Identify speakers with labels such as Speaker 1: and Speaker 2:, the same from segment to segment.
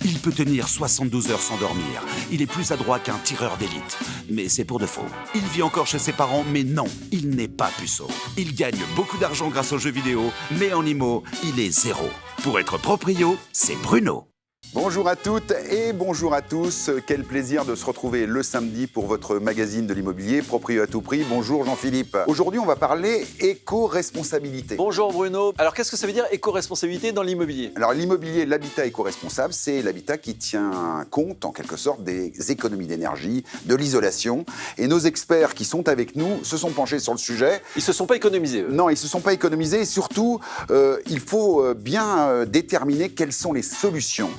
Speaker 1: Il peut tenir 72 heures sans dormir. Il est plus adroit qu'un tireur d'élite. Mais c'est pour de faux. Il vit encore chez ses parents, mais non, il n'est pas puceau. Il gagne beaucoup d'argent grâce aux jeux vidéo, mais en IMO, il est zéro. Pour être proprio, c'est Bruno.
Speaker 2: Bonjour à toutes et bonjour à tous. Quel plaisir de se retrouver le samedi pour votre magazine de l'immobilier, Proprio à tout prix. Bonjour Jean-Philippe. Aujourd'hui, on va parler éco-responsabilité.
Speaker 3: Bonjour Bruno. Alors, qu'est-ce que ça veut dire éco-responsabilité dans l'immobilier ?
Speaker 2: Alors, l'immobilier, l'habitat éco-responsable, c'est l'habitat qui tient compte, en quelque sorte, des économies d'énergie, de l'isolation. Et nos experts qui sont avec nous se sont penchés sur le sujet.
Speaker 3: Ils se sont pas économisés, eux.
Speaker 2: Non, ils se sont pas économisés. Et surtout, il faut bien déterminer quelles sont les solutions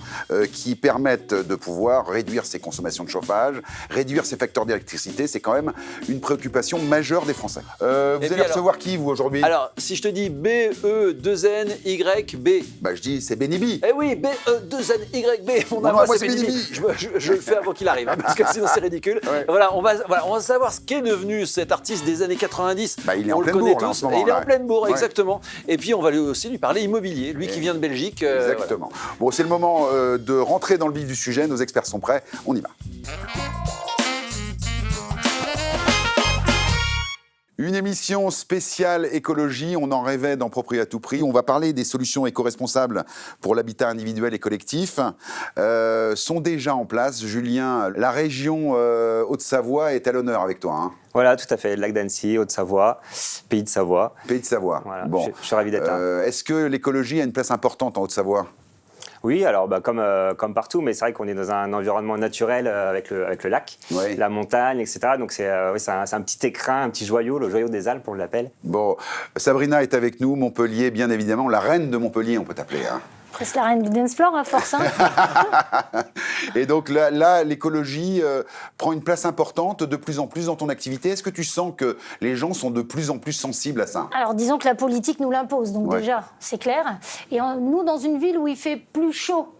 Speaker 2: qui permettent de pouvoir réduire ses consommations de chauffage, réduire ses facteurs d'électricité. C'est quand même une préoccupation majeure des Français. Vous allez recevoir qui, vous, aujourd'hui ?
Speaker 3: Alors, si je te dis B-E-2-N-Y-B.
Speaker 2: Bah, je dis, c'est Benibi.
Speaker 3: Eh oui, B-E-2-N-Y-B. C'est Benibi. Je le fais avant qu'il arrive, hein, parce que sinon c'est ridicule. Ouais. Voilà, on va savoir ce qu'est devenu cet artiste des années 90.
Speaker 2: Bah, il est
Speaker 3: on
Speaker 2: en
Speaker 3: le
Speaker 2: pleine
Speaker 3: connaît
Speaker 2: bourre,
Speaker 3: tous.
Speaker 2: là, en ce moment,
Speaker 3: il est en pleine bourre,
Speaker 2: ouais.
Speaker 3: Exactement. Et puis, on va aussi lui parler immobilier, lui qui vient de Belgique.
Speaker 2: Exactement. Voilà. Bon, c'est le moment de rentrer dans le vif du sujet. Nos experts sont prêts. On y va. Une émission spéciale écologie, on en rêvait dans Proprio à tout prix. On va parler des solutions éco-responsables pour l'habitat individuel et collectif. Sont déjà en place. Julien, la région Haute-Savoie est à l'honneur avec toi. Hein.
Speaker 4: Voilà, tout à fait. Lac d'Annecy, Haute-Savoie, Pays de Savoie.
Speaker 2: Pays de Savoie.
Speaker 4: Voilà,
Speaker 2: bon.
Speaker 4: je suis ravi d'être là.
Speaker 2: Est-ce que l'écologie a une place importante en Haute-Savoie ?
Speaker 4: Oui, alors comme partout, mais c'est vrai qu'on est dans un environnement naturel avec le lac,
Speaker 2: oui.
Speaker 4: La montagne, etc. Donc c'est un petit écrin, un petit joyau, le joyau des Alpes, on l'appelle.
Speaker 2: Bon, Sabrina est avec nous, Montpellier, bien évidemment, la reine de Montpellier, on peut t'appeler. Hein.
Speaker 5: Presque la reine du dance floor, à force. Hein.
Speaker 2: Et donc là l'écologie prend une place importante de plus en plus dans ton activité. Est-ce que tu sens que les gens sont de plus en plus sensibles à ça ?
Speaker 5: Alors, disons que la politique nous l'impose, donc déjà, c'est clair. Et nous, dans une ville où il fait plus chaud,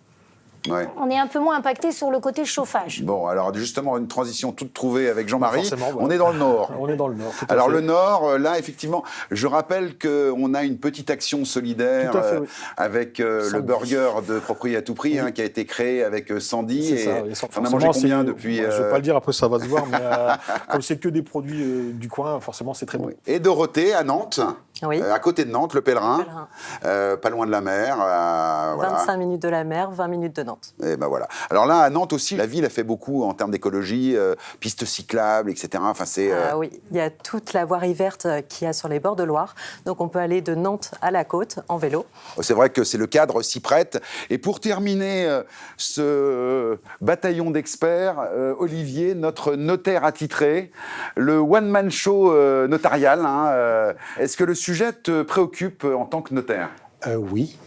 Speaker 5: on est un peu moins impacté sur le côté chauffage.
Speaker 2: Bon, alors justement, une transition toute trouvée avec Jean-Marie. On est dans le Nord.
Speaker 6: On est dans le Nord, tout à fait.
Speaker 2: Alors le Nord, là, effectivement, je rappelle qu'on a une petite action solidaire avec le burger de Proprio à tout prix qui a été créé avec Sandy.
Speaker 6: C'est ça,
Speaker 2: on a mangé combien depuis
Speaker 6: Je ne vais pas le dire, après ça va se voir, mais comme c'est que des produits du coin, forcément, c'est très bon.
Speaker 2: Et Dorothée, à Nantes.
Speaker 7: Oui.
Speaker 2: À côté de Nantes, le Pèlerin, pas loin de la mer.
Speaker 7: 25 minutes de la mer, 20 minutes de Nantes.
Speaker 2: Et ben voilà. Alors là, à Nantes aussi, la ville a fait beaucoup en termes d'écologie, pistes cyclables, etc. Enfin,
Speaker 7: oui, il y a toute la voirie verte qu'il y a sur les bords de Loire. Donc on peut aller de Nantes à la côte en vélo.
Speaker 2: C'est vrai que c'est le cadre s'y prête. Et pour terminer ce bataillon d'experts, Olivier, notre notaire attitré, le one-man show notarial. Est-ce que le sujet te préoccupe en tant que notaire ?
Speaker 6: Oui,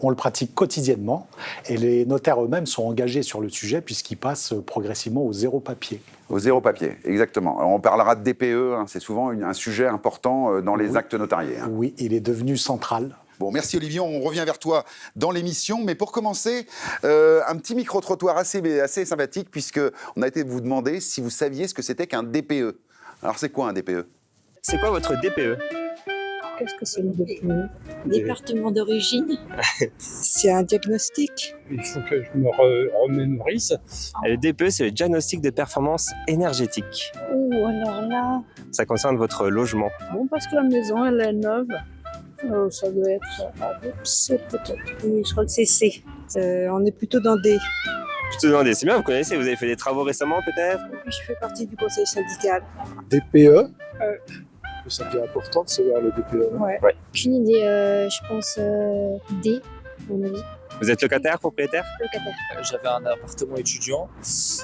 Speaker 6: on le pratique quotidiennement et les notaires eux-mêmes sont engagés sur le sujet puisqu'ils passent progressivement au zéro papier.
Speaker 2: Au zéro papier, exactement. Alors on parlera de DPE, c'est souvent un sujet important dans les actes notariés.
Speaker 6: Oui, il est devenu central.
Speaker 2: Bon, merci Olivier, on revient vers toi dans l'émission. Mais pour commencer, un petit micro-trottoir assez sympathique puisqu'on a été vous demander si vous saviez ce que c'était qu'un DPE. Alors c'est quoi un DPE ?
Speaker 4: C'est quoi votre DPE ?
Speaker 8: Qu'est-ce que c'est le DPE ? Département d'origine. C'est un diagnostic.
Speaker 9: Il faut que je me remémorise.
Speaker 4: Le DPE, c'est le diagnostic de performance énergétique.
Speaker 8: Oh, alors là...
Speaker 4: Ça concerne votre logement.
Speaker 8: Bon, parce que la maison, elle est neuve. Ça doit être... C peut-être. Oui, je crois que c'est C. On est plutôt dans D.
Speaker 4: Plutôt dans D. C'est bien, vous connaissez, vous avez fait des travaux récemment peut-être ?
Speaker 8: Je fais partie du conseil syndical.
Speaker 6: DPE Ça devient important de savoir le DPE.
Speaker 8: Ouais.
Speaker 10: Aucune idée, je pense D, à mon avis.
Speaker 4: Vous êtes locataire, propriétaire ?
Speaker 10: Locataire.
Speaker 11: J'avais un appartement étudiant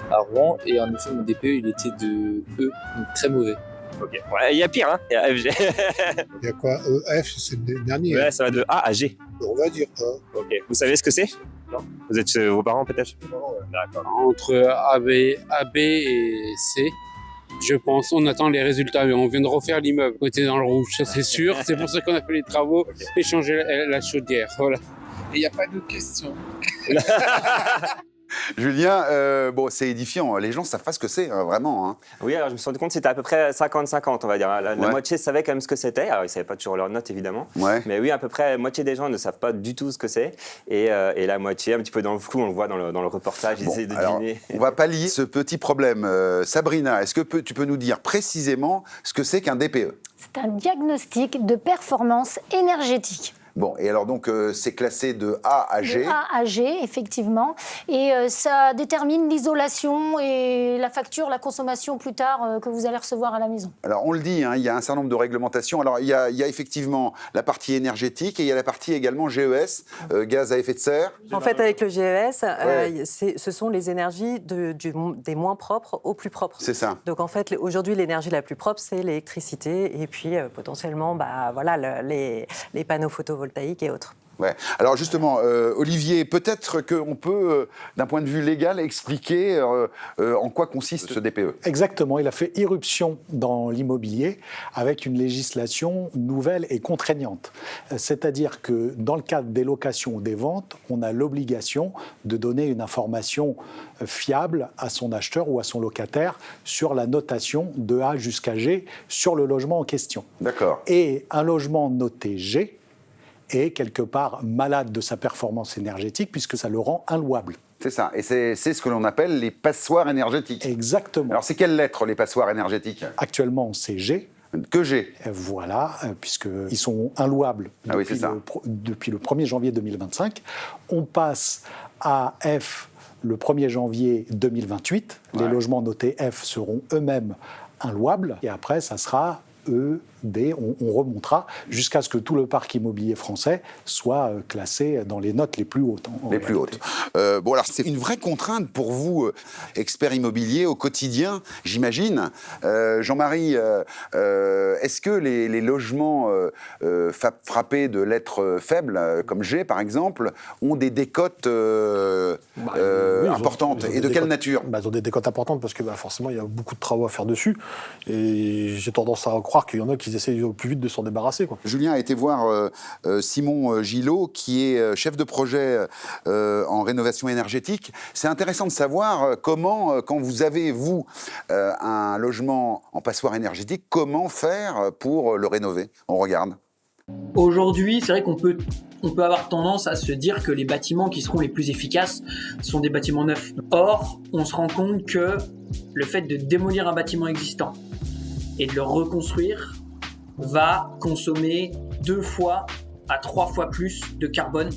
Speaker 11: à Rouen et en effet mon DPE il était de E, donc très mauvais.
Speaker 4: Ok, ouais, il y a pire, hein. Il y a FG.
Speaker 12: Il y a quoi F, c'est le dernier.
Speaker 4: Ouais, ça va de A à G.
Speaker 12: On va dire A.
Speaker 4: Ok, vous savez ce que c'est ? Non. Vous êtes chez vos parents peut-être ?
Speaker 12: Non, ouais.
Speaker 4: D'accord.
Speaker 9: Entre AB et C, je pense, on attend les résultats, mais on vient de refaire l'immeuble. On était dans le rouge, ça c'est sûr. C'est pour ça qu'on a fait les travaux et changé la chaudière. Voilà.
Speaker 12: Et il n'y a pas de questions.
Speaker 2: Julien, bon, c'est édifiant. Les gens savent pas ce que c'est, vraiment. Hein.
Speaker 4: Oui, alors je me suis rendu compte que c'était à peu près 50-50, on va dire. La moitié savait quand même ce que c'était. Alors, ils ne savaient pas toujours leurs notes, évidemment.
Speaker 2: Ouais.
Speaker 4: Mais oui, à peu près la moitié des gens ne savent pas du tout ce que c'est. Et la moitié, un petit peu dans le flou, on le voit dans le reportage, ils essaient de deviner.
Speaker 2: On va pallier ce petit problème. Sabrina, est-ce que tu peux nous dire précisément ce que c'est qu'un DPE?
Speaker 5: C'est un diagnostic de performance énergétique.
Speaker 2: Bon, et alors donc c'est classé de A à G.
Speaker 5: De A à G, effectivement. Et ça détermine l'isolation et la facture, la consommation plus tard que vous allez recevoir à la maison.
Speaker 2: Alors on le dit, hein, il y a un certain nombre de réglementations. Alors il y a effectivement la partie énergétique et il y a la partie également GES, gaz à effet de serre.
Speaker 7: En fait, avec le GES, ce sont les énergies des moins propres aux plus propres.
Speaker 2: C'est ça.
Speaker 7: Donc en fait, aujourd'hui, l'énergie la plus propre, c'est l'électricité et puis potentiellement les panneaux photovoltaïques et autres.
Speaker 2: Ouais. Alors justement, Olivier, peut-être qu'on peut, d'un point de vue légal, expliquer en quoi consiste ce DPE.
Speaker 6: Exactement, il a fait irruption dans l'immobilier avec une législation nouvelle et contraignante. C'est-à-dire que dans le cadre des locations ou des ventes, on a l'obligation de donner une information fiable à son acheteur ou à son locataire sur la notation de A jusqu'à G sur le logement en question.
Speaker 2: D'accord.
Speaker 6: Et un logement noté G est quelque part malade de sa performance énergétique puisque ça le rend inlouable.
Speaker 2: C'est ça, et c'est ce que l'on appelle les passoires énergétiques.
Speaker 6: Exactement.
Speaker 2: Alors c'est quelles lettres les passoires énergétiques?
Speaker 6: Actuellement, c'est G.
Speaker 2: Que G.
Speaker 6: Voilà, puisqu'ils sont inlouables depuis le 1er janvier 2025. On passe à F le 1er janvier 2028. Ouais. Les logements notés F seront eux-mêmes inlouables. Et après, ça sera E, D, on remontera jusqu'à ce que tout le parc immobilier français soit classé dans les notes les plus hautes.
Speaker 2: Les plus hautes. Bon, alors c'est une vraie contrainte pour vous, experts immobiliers, au quotidien, j'imagine. Jean-Marie, est-ce que les logements frappés de lettres faibles, comme G par exemple, ont des décotes importantes? Et de quelle nature?
Speaker 13: Ils ont des décotes importantes parce que forcément, il y a beaucoup de travaux à faire dessus. Et j'ai tendance à croire qu'il y en a qui essayent au plus vite de s'en débarrasser. Quoi.
Speaker 2: Julien a été voir Simon Gillot, qui est chef de projet en rénovation énergétique. C'est intéressant de savoir comment, quand vous avez, vous, un logement en passoire énergétique, comment faire pour le rénover? On regarde.
Speaker 14: Aujourd'hui, c'est vrai qu'on peut avoir tendance à se dire que les bâtiments qui seront les plus efficaces sont des bâtiments neufs. Or, on se rend compte que le fait de démolir un bâtiment existant et de le reconstruire va consommer 2 fois à 3 fois plus de carbone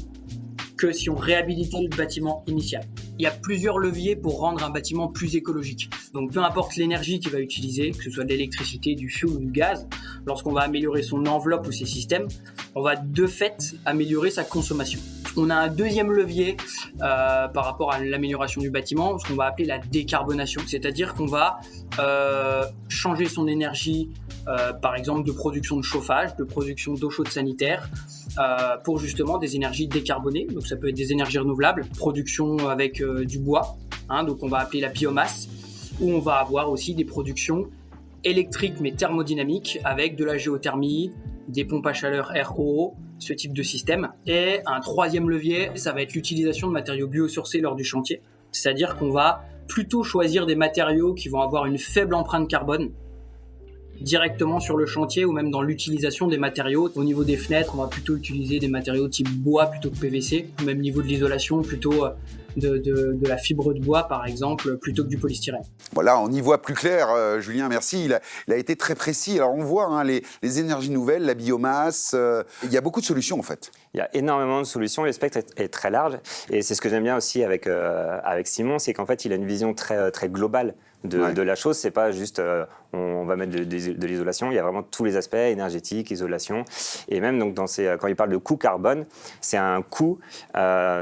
Speaker 14: que si on réhabilitait le bâtiment initial. Il y a plusieurs leviers pour rendre un bâtiment plus écologique. Donc peu importe l'énergie qu'il va utiliser, que ce soit de l'électricité, du fioul ou du gaz, lorsqu'on va améliorer son enveloppe ou ses systèmes, on va de fait améliorer sa consommation. On a un deuxième levier par rapport à l'amélioration du bâtiment, ce qu'on va appeler la décarbonation. C'est-à-dire qu'on va changer son énergie, par exemple de production de chauffage, de production d'eau chaude sanitaire, pour justement des énergies décarbonées. Donc ça peut être des énergies renouvelables, production avec du bois, donc on va appeler la biomasse, ou on va avoir aussi des productions électriques mais thermodynamiques avec de la géothermie, des pompes à chaleur RO, ce type de système. Et un troisième levier, ça va être l'utilisation de matériaux biosourcés lors du chantier. C'est-à-dire qu'on va plutôt choisir des matériaux qui vont avoir une faible empreinte carbone directement sur le chantier ou même dans l'utilisation des matériaux. Au niveau des fenêtres, on va plutôt utiliser des matériaux type bois plutôt que PVC. Au même niveau de l'isolation, plutôt de la fibre de bois par exemple, plutôt que du polystyrène.
Speaker 2: Voilà, on y voit plus clair, Julien, merci. Il a été très précis. Alors on voit les énergies nouvelles, la biomasse, il y a beaucoup de solutions en fait.
Speaker 4: Il y a énormément de solutions, le spectre est très large. Et c'est ce que j'aime bien aussi avec Simon, c'est qu'en fait il a une vision très, très globale de la chose. C'est pas juste on va mettre de l'isolation, il y a vraiment tous les aspects, énergétique, isolation. Et même donc, quand il parle de coût carbone, c'est un coût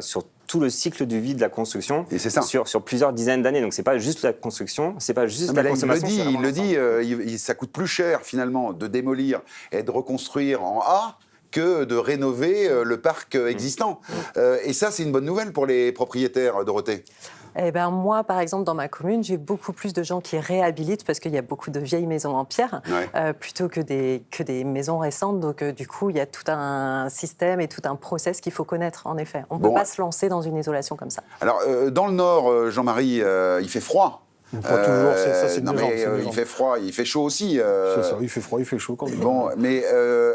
Speaker 4: sur tout le cycle de vie de la construction.
Speaker 2: Et c'est ça.
Speaker 4: Sur plusieurs dizaines d'années. Donc c'est pas juste la construction, c'est pas juste la consommation.
Speaker 2: Il le dit, ça coûte plus cher finalement de démolir et de reconstruire en A que de rénover le parc existant. Et ça, c'est une bonne nouvelle pour les propriétaires, Dorothée.
Speaker 7: Eh ben, moi, par exemple, dans ma commune, j'ai beaucoup plus de gens qui réhabilitent parce qu'il y a beaucoup de vieilles maisons en pierre plutôt que des maisons récentes. Donc, du coup, il y a tout un système et tout un process qu'il faut connaître, en effet. On ne peut pas se lancer dans une isolation comme ça.
Speaker 2: Alors, dans le Nord, Jean-Marie, il fait froid.
Speaker 13: Pas toujours, c'est
Speaker 2: non, mais il fait froid, il fait chaud aussi.
Speaker 13: C'est ça, il fait froid, il fait chaud quand même.
Speaker 2: Bon, mais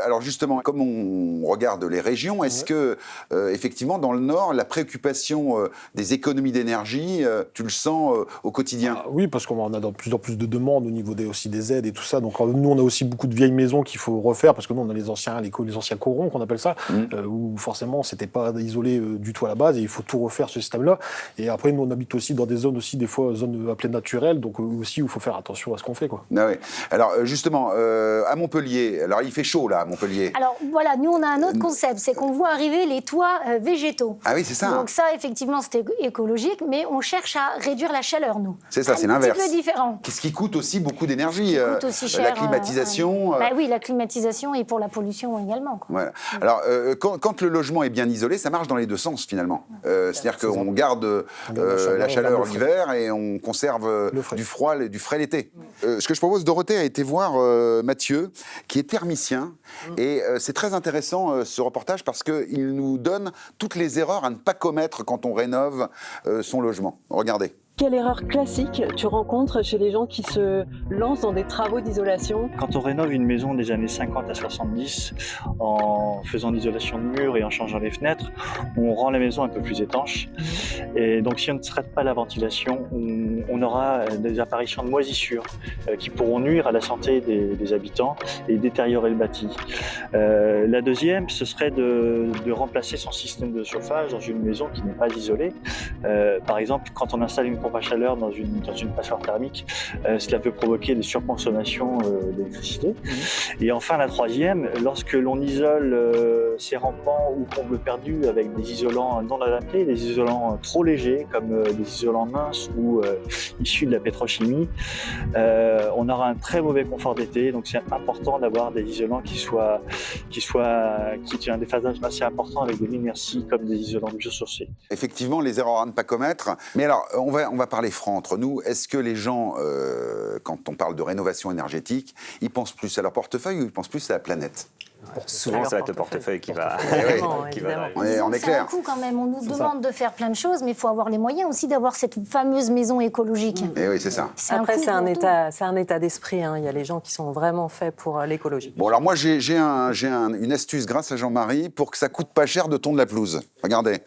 Speaker 2: alors justement, comme on regarde les régions, est-ce que effectivement dans le Nord, la préoccupation des économies d'énergie, tu le sens au quotidien?
Speaker 13: Oui, parce qu'on a de plus en plus de demandes au niveau aussi des aides et tout ça. Donc nous, on a aussi beaucoup de vieilles maisons qu'il faut refaire parce que nous, on a les anciens corons qu'on appelle ça, où forcément, c'était pas isolé du tout à la base et il faut tout refaire ce système-là. Et après, nous, on habite aussi dans des zones aussi des fois zones appelées naturel, donc aussi il faut faire attention à ce qu'on fait, quoi.
Speaker 2: Ah oui. Alors justement, à Montpellier, alors il fait chaud là à Montpellier.
Speaker 5: Alors voilà, nous on a un autre concept, c'est qu'on voit arriver les toits végétaux.
Speaker 2: Ah oui, c'est ça.
Speaker 5: Donc ça, effectivement, c'est écologique, mais on cherche à réduire la chaleur, nous.
Speaker 2: C'est ça, c'est l'inverse.
Speaker 5: Un petit peu différent.
Speaker 2: Qu'est-ce qui coûte aussi beaucoup d'énergie?
Speaker 5: Coûte aussi cher.
Speaker 2: La climatisation.
Speaker 5: Bah oui, la climatisation et pour la pollution également, quoi.
Speaker 2: Voilà. Alors quand le logement est bien isolé, ça marche dans les deux sens finalement. C'est-à-dire qu'on garde la chaleur l'hiver et on conserve du froid, du frais l'été. Ce que je propose, Dorothée a été voir Mathieu, qui est thermicien, et c'est très intéressant ce reportage parce qu'il nous donne toutes les erreurs à ne pas commettre quand on rénove son logement. Regardez.
Speaker 15: Quelle erreur classique tu rencontres chez les gens qui se lancent dans des travaux d'isolation?
Speaker 16: Quand on rénove une maison des années 50 à 70, en faisant l'isolation de murs et en changeant les fenêtres, on rend la maison un peu plus étanche. Et donc si on ne traite pas la ventilation, on aura des apparitions de moisissures qui pourront nuire à la santé des habitants et détériorer le bâti. La deuxième, ce serait de remplacer son système de chauffage dans une maison qui n'est pas isolée. Par exemple, quand on installe une pompe à chaleur dans une passoire thermique, cela peut provoquer des surconsommations d'électricité. Et enfin, la troisième, lorsque l'on isole ses rampants ou combles perdus avec des isolants non adaptés, des isolants trop légers comme des isolants minces ou issus de la pétrochimie, on aura un très mauvais confort d'été. Donc c'est important d'avoir des isolants qui ont un déphasage assez important avec des inerties comme des isolants biosourcés.
Speaker 2: Effectivement, les erreurs à ne pas commettre. Mais alors, on va parler franc entre nous. Est-ce que les gens, quand on parle de rénovation énergétique, ils pensent plus à leur portefeuille ou ils pensent plus à la planète?
Speaker 4: Souvent, ça va être le portefeuille qui va.
Speaker 2: On est clair.
Speaker 5: C'est un coût quand même. On nous demande de faire plein de choses, mais il faut avoir les moyens aussi d'avoir cette fameuse maison écologique.
Speaker 2: Et oui, c'est ça.
Speaker 7: Après, c'est un état d'esprit. Hein. Il y a les gens qui sont vraiment faits pour l'écologie.
Speaker 2: Bon, alors moi, j'ai une astuce grâce à Jean-Marie pour que ça coûte pas cher de tondre la pelouse. Regardez.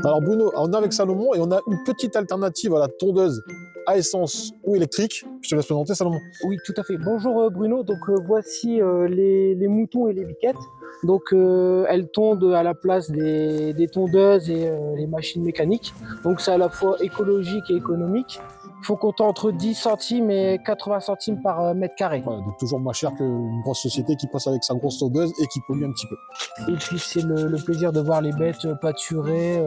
Speaker 13: Alors Bruno, on est avec Salomon et on a une petite alternative à la tondeuse à essence ou électrique. Je te laisse présenter, Salomon.
Speaker 17: Oui, tout à fait. Bonjour Bruno, donc voici les moutons et les biquettes. Donc elles tondent à la place des tondeuses et les machines mécaniques. Donc c'est à la fois écologique et économique. Il faut compter entre 10 centimes et 80 centimes par mètre carré.
Speaker 13: Ouais, donc toujours moins cher qu'une grosse société qui passe avec sa grosse tondeuse et qui pollue un petit peu.
Speaker 17: Et puis c'est le plaisir de voir les bêtes pâturer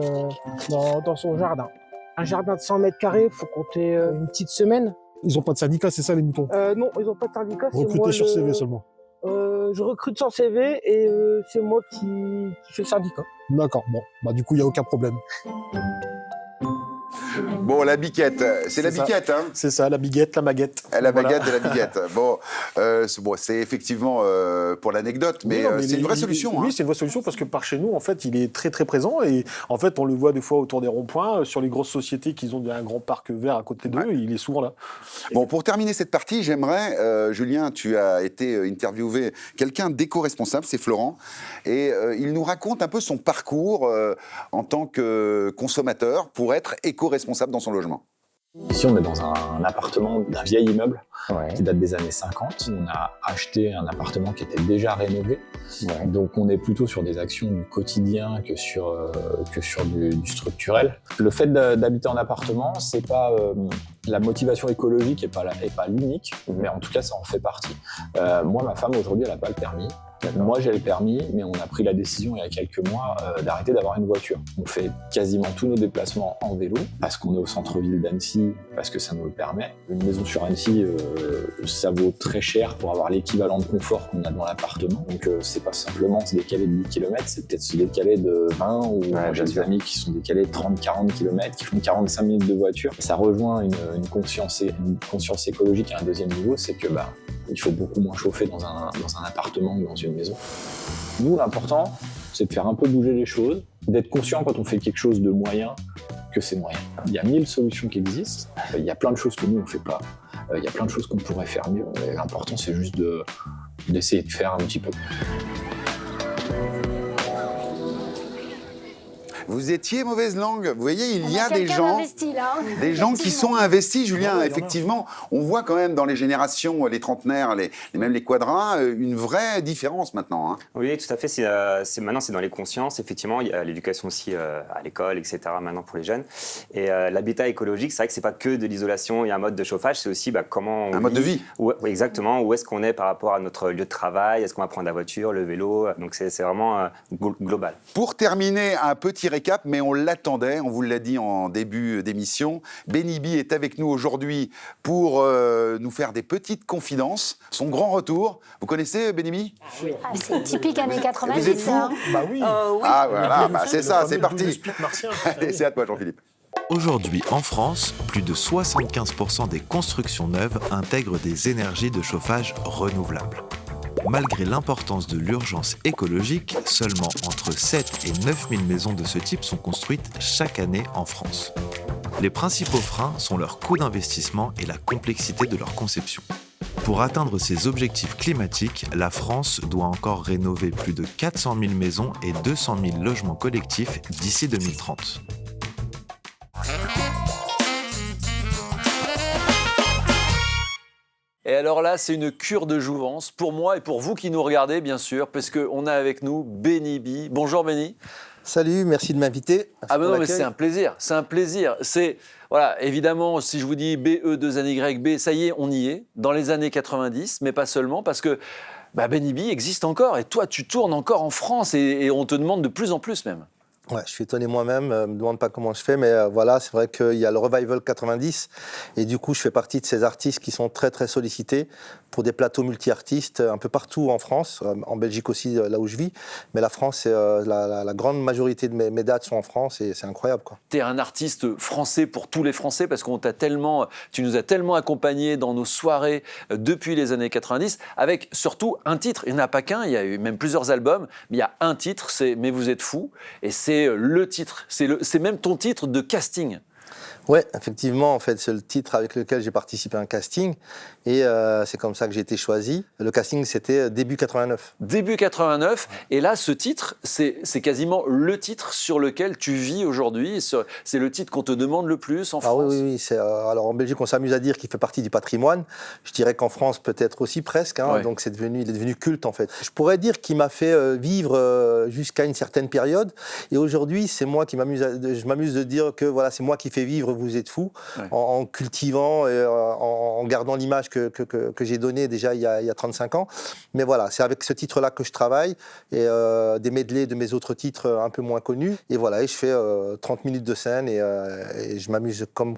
Speaker 17: dans son jardin. Un jardin de 100 mètres carrés, il faut compter une petite semaine.
Speaker 13: Ils n'ont pas de syndicat, c'est ça les moutons?
Speaker 17: Non, ils n'ont pas de syndicat.
Speaker 13: Recrutés sur CV seulement?
Speaker 17: Je recrute sur CV et c'est moi qui fais le syndicat.
Speaker 13: D'accord, bon, bah du coup il n'y a aucun problème.
Speaker 2: Bon, la biquette, c'est la biquette, hein?
Speaker 13: C'est ça, la biguette, la maguette.
Speaker 2: La baguette et la biquette. Bon, c'est effectivement pour l'anecdote, mais, c'est une vraie solution.
Speaker 13: Oui, c'est une vraie solution parce que par chez nous, en fait, il est très très présent et en fait, on le voit des fois autour des ronds-points, sur les grosses sociétés qui ont un grand parc vert à côté d'eux, il est souvent là.
Speaker 2: Bon, pour terminer cette partie, j'aimerais, Julien, tu as été interviewé quelqu'un d'éco-responsable, c'est Florent, et il nous raconte un peu son parcours en tant que consommateur pour être éco-responsable dans son logement.
Speaker 18: Ici, on est dans un appartement d'un vieil immeuble qui date des années 50. On a acheté un appartement qui était déjà rénové. Donc, on est plutôt sur des actions du quotidien que sur du structurel. Le fait d'habiter en appartement, c'est pas la motivation écologique est pas l'unique, mais en tout cas, ça en fait partie. Moi, ma femme, aujourd'hui, elle n'a pas le permis. Moi, j'ai le permis, mais on a pris la décision il y a quelques mois d'arrêter d'avoir une voiture. On fait quasiment tous nos déplacements en vélo, parce qu'on est au centre-ville d'Annecy, parce que ça nous le permet. Une maison sur Annecy, ça vaut très cher pour avoir l'équivalent de confort qu'on a dans l'appartement. Donc, c'est pas simplement se décaler de 10 km, c'est peut-être se décaler de 20, ou j'ai des amis qui sont décalés de 30-40 km, qui font 45 minutes de voiture. Ça rejoint une conscience écologique à un deuxième niveau, c'est que il faut beaucoup moins chauffer dans un appartement que dans une maison. Nous, l'important, c'est de faire un peu bouger les choses, d'être conscient quand on fait quelque chose de moyen, que c'est moyen. Il y a 1000 solutions qui existent, il y a plein de choses que nous, on ne fait pas, il y a plein de choses qu'on pourrait faire mieux. Et l'important, c'est juste d'essayer de faire un petit peu.
Speaker 2: Vous étiez mauvaise langue. Vous voyez, il y a des gens,
Speaker 5: investi, là, hein.
Speaker 2: des gens qui sont investis, Julien. Effectivement, on voit quand même dans les générations, les trentenaires, même les quadrans, une vraie différence maintenant. Hein.
Speaker 4: Oui, tout à fait. Maintenant, c'est dans les consciences. Effectivement, il y a l'éducation aussi à l'école, etc. Maintenant pour les jeunes. Et l'habitat écologique, c'est vrai que c'est pas que de l'isolation et un mode de chauffage, c'est aussi comment
Speaker 2: un mode de vie.
Speaker 4: Oui, exactement. Où est-ce qu'on est par rapport à notre lieu de travail? Est-ce qu'on va prendre la voiture, le vélo? Donc c'est vraiment global.
Speaker 2: Pour terminer, un petit récap, mais on l'attendait, on vous l'a dit en début d'émission. Benny B est avec nous aujourd'hui pour nous faire des petites confidences. Son grand retour. Vous connaissez Benny B?
Speaker 5: Oui. C'est typique années 90.
Speaker 2: Vous êtes fou?
Speaker 13: Bah oui.
Speaker 2: Ah voilà, c'est ça, c'est parti. Allez, c'est à toi Jean-Philippe.
Speaker 19: Aujourd'hui, en France, plus de 75% des constructions neuves intègrent des énergies de chauffage renouvelables. Malgré l'importance de l'urgence écologique, seulement entre 7 et 9 000 maisons de ce type sont construites chaque année en France. Les principaux freins sont leur coût d'investissement et la complexité de leur conception. Pour atteindre ses objectifs climatiques, la France doit encore rénover plus de 400 000 maisons et 200 000 logements collectifs d'ici 2030.
Speaker 3: Et alors là, c'est une cure de jouvence pour moi et pour vous qui nous regardez, bien sûr, parce qu'on a avec nous Benny B. Bonjour Benny.
Speaker 20: Salut, merci de m'inviter.
Speaker 3: Ah ben non, mais c'est un plaisir, c'est un plaisir. Voilà, évidemment, si je vous dis BE2NYB, ça y est, on y est, dans les années 90, mais pas seulement, parce que Benny B existe encore, et toi, tu tournes encore en France, et on te demande de plus en plus même.
Speaker 20: Ouais, je suis étonné moi-même, me demande pas comment je fais, mais voilà, c'est vrai qu'il y a le Revival 90, et du coup, je fais partie de ces artistes qui sont très, très sollicités pour des plateaux multi-artistes un peu partout en France, en Belgique aussi, là où je vis, mais la France, la grande majorité de mes dates sont en France, et c'est incroyable, quoi.
Speaker 3: Tu es un artiste français pour tous les Français, parce que tu nous as tellement accompagnés dans nos soirées depuis les années 90, avec surtout un titre, il n'y en a pas qu'un, il y a eu même plusieurs albums, mais il y a un titre, c'est « Mais vous êtes fous », et c'est le titre, c'est même ton titre de casting.
Speaker 20: Ouais, effectivement, en fait, c'est le titre avec lequel j'ai participé à un casting, et c'est comme ça que j'ai été choisi. Le casting, c'était début 89. Début 89,
Speaker 3: et là, ce titre, c'est quasiment le titre sur lequel tu vis aujourd'hui. C'est le titre qu'on te demande le plus en France.
Speaker 20: Oui. Alors en Belgique, on s'amuse à dire qu'il fait partie du patrimoine. Je dirais qu'en France, peut-être aussi presque. Hein, donc il est devenu culte, en fait. Je pourrais dire qu'il m'a fait vivre jusqu'à une certaine période, et aujourd'hui, c'est moi qui je m'amuse de dire que voilà, c'est moi qui fais vivre Vous êtes fous, en cultivant, en gardant l'image que j'ai donnée déjà il y a 35 ans. Mais voilà, c'est avec ce titre-là que je travaille, et des medleys de mes autres titres un peu moins connus. Et voilà, et je fais 30 minutes de scène, et je m'amuse comme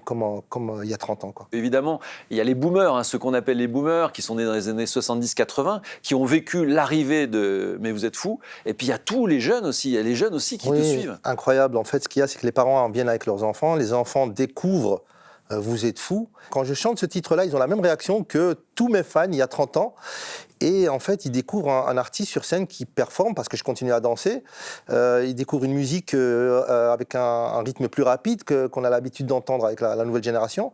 Speaker 20: il y a 30 ans, quoi.
Speaker 3: Évidemment, il y a les boomers, ceux qu'on appelle les boomers, qui sont nés dans les années 70-80, qui ont vécu l'arrivée de « Mais vous êtes fous ». Et puis il y a tous les jeunes aussi, il y a les jeunes aussi qui te suivent.
Speaker 20: Incroyable. En fait, ce qu'il y a, c'est que les parents viennent avec leurs enfants, les enfants découvrent Vous êtes fous. Quand je chante ce titre-là, ils ont la même réaction que tous mes fans il y a 30 ans. Et en fait, ils découvrent un artiste sur scène qui performe, parce que je continue à danser. Ils découvrent une musique avec un rythme plus rapide qu'on a l'habitude d'entendre avec la nouvelle génération.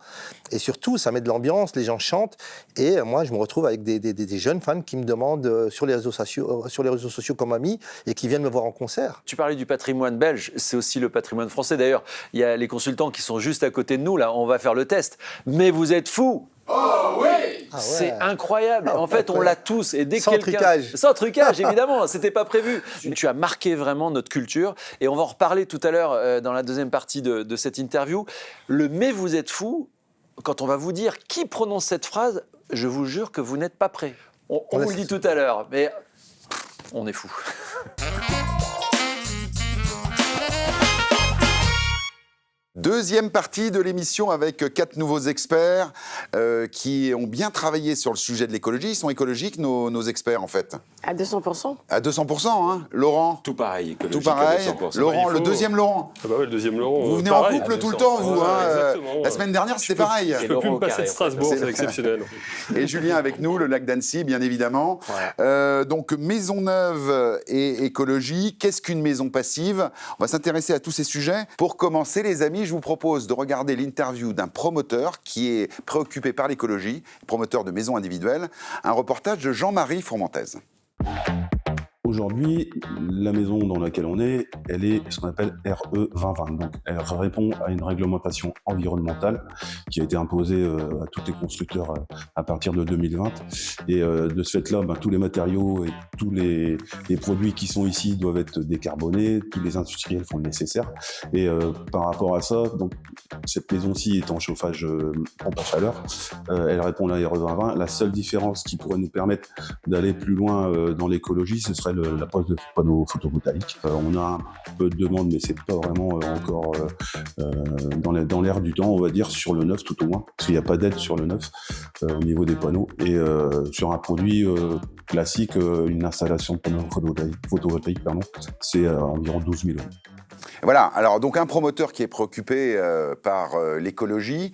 Speaker 20: Et surtout, ça met de l'ambiance, les gens chantent. Et moi, je me retrouve avec des jeunes fans qui me demandent sur les réseaux sociaux comme amis, et qui viennent me voir en concert.
Speaker 3: Tu parlais du patrimoine belge, c'est aussi le patrimoine français. D'ailleurs, il y a les consultants qui sont juste à côté de nous. Là, on va faire le test. Mais vous êtes fous!
Speaker 2: Oh oui!
Speaker 3: C'est incroyable. En fait, on l'a tous. Et dès
Speaker 20: Sans trucage.
Speaker 3: Sans trucage, évidemment. C'était pas prévu. Tu as marqué vraiment notre culture. Et on va en reparler tout à l'heure dans la deuxième partie de cette interview. Le « mais vous êtes fous », quand on va vous dire qui prononce cette phrase, je vous jure que vous n'êtes pas prêts. On vous le dit tout à l'heure. Mais On est fous.
Speaker 2: Deuxième partie de l'émission avec 4 nouveaux experts qui ont bien travaillé sur le sujet de l'écologie. Ils sont écologiques, nos experts, en fait.
Speaker 21: À 200%.
Speaker 2: À 200%, hein. Laurent?
Speaker 22: Tout pareil, écologique.
Speaker 2: Tout pareil.
Speaker 22: À 200%.
Speaker 2: Laurent, le deuxième Laurent.
Speaker 23: Ah bah ouais, le deuxième Laurent.
Speaker 2: Vous venez
Speaker 23: pareil,
Speaker 2: en couple tout le
Speaker 23: 200.
Speaker 2: temps, vous.
Speaker 23: La
Speaker 2: semaine dernière, c'était pareil.
Speaker 23: Je peux plus me passer de Strasbourg, c'est exceptionnel.
Speaker 2: Et Julien avec nous, le lac d'Annecy, bien évidemment. Donc, maison neuve et écologie. Qu'est-ce qu'une maison passive? On va s'intéresser à tous ces sujets. Pour commencer, les amis, je vous propose de regarder l'interview d'un promoteur qui est préoccupé par l'écologie, promoteur de maisons individuelles, un reportage de Jean-Marie Fourmentez.
Speaker 24: Aujourd'hui, la maison dans laquelle on est, elle est ce qu'on appelle RE 2020. Donc, elle répond à une réglementation environnementale qui a été imposée à tous les constructeurs à partir de 2020. Et de ce fait-là, tous les matériaux et tous les produits qui sont ici doivent être décarbonés. Tous les industriels font le nécessaire. Et par rapport à ça, donc, cette maison-ci est en chauffage pompe à chaleur. Elle répond à la RE 2020. La seule différence qui pourrait nous permettre d'aller plus loin dans l'écologie, ce serait la pose de panneaux photovoltaïques. On a un peu de demande, mais c'est pas vraiment encore dans l'air du temps, on va dire, sur le neuf tout au moins, parce qu'il n'y a pas d'aide sur le neuf au niveau des panneaux. Et sur un produit classique, une installation de panneaux photovoltaïques, c'est environ 12 000 €.
Speaker 2: Voilà, alors donc un promoteur qui est préoccupé par l'écologie.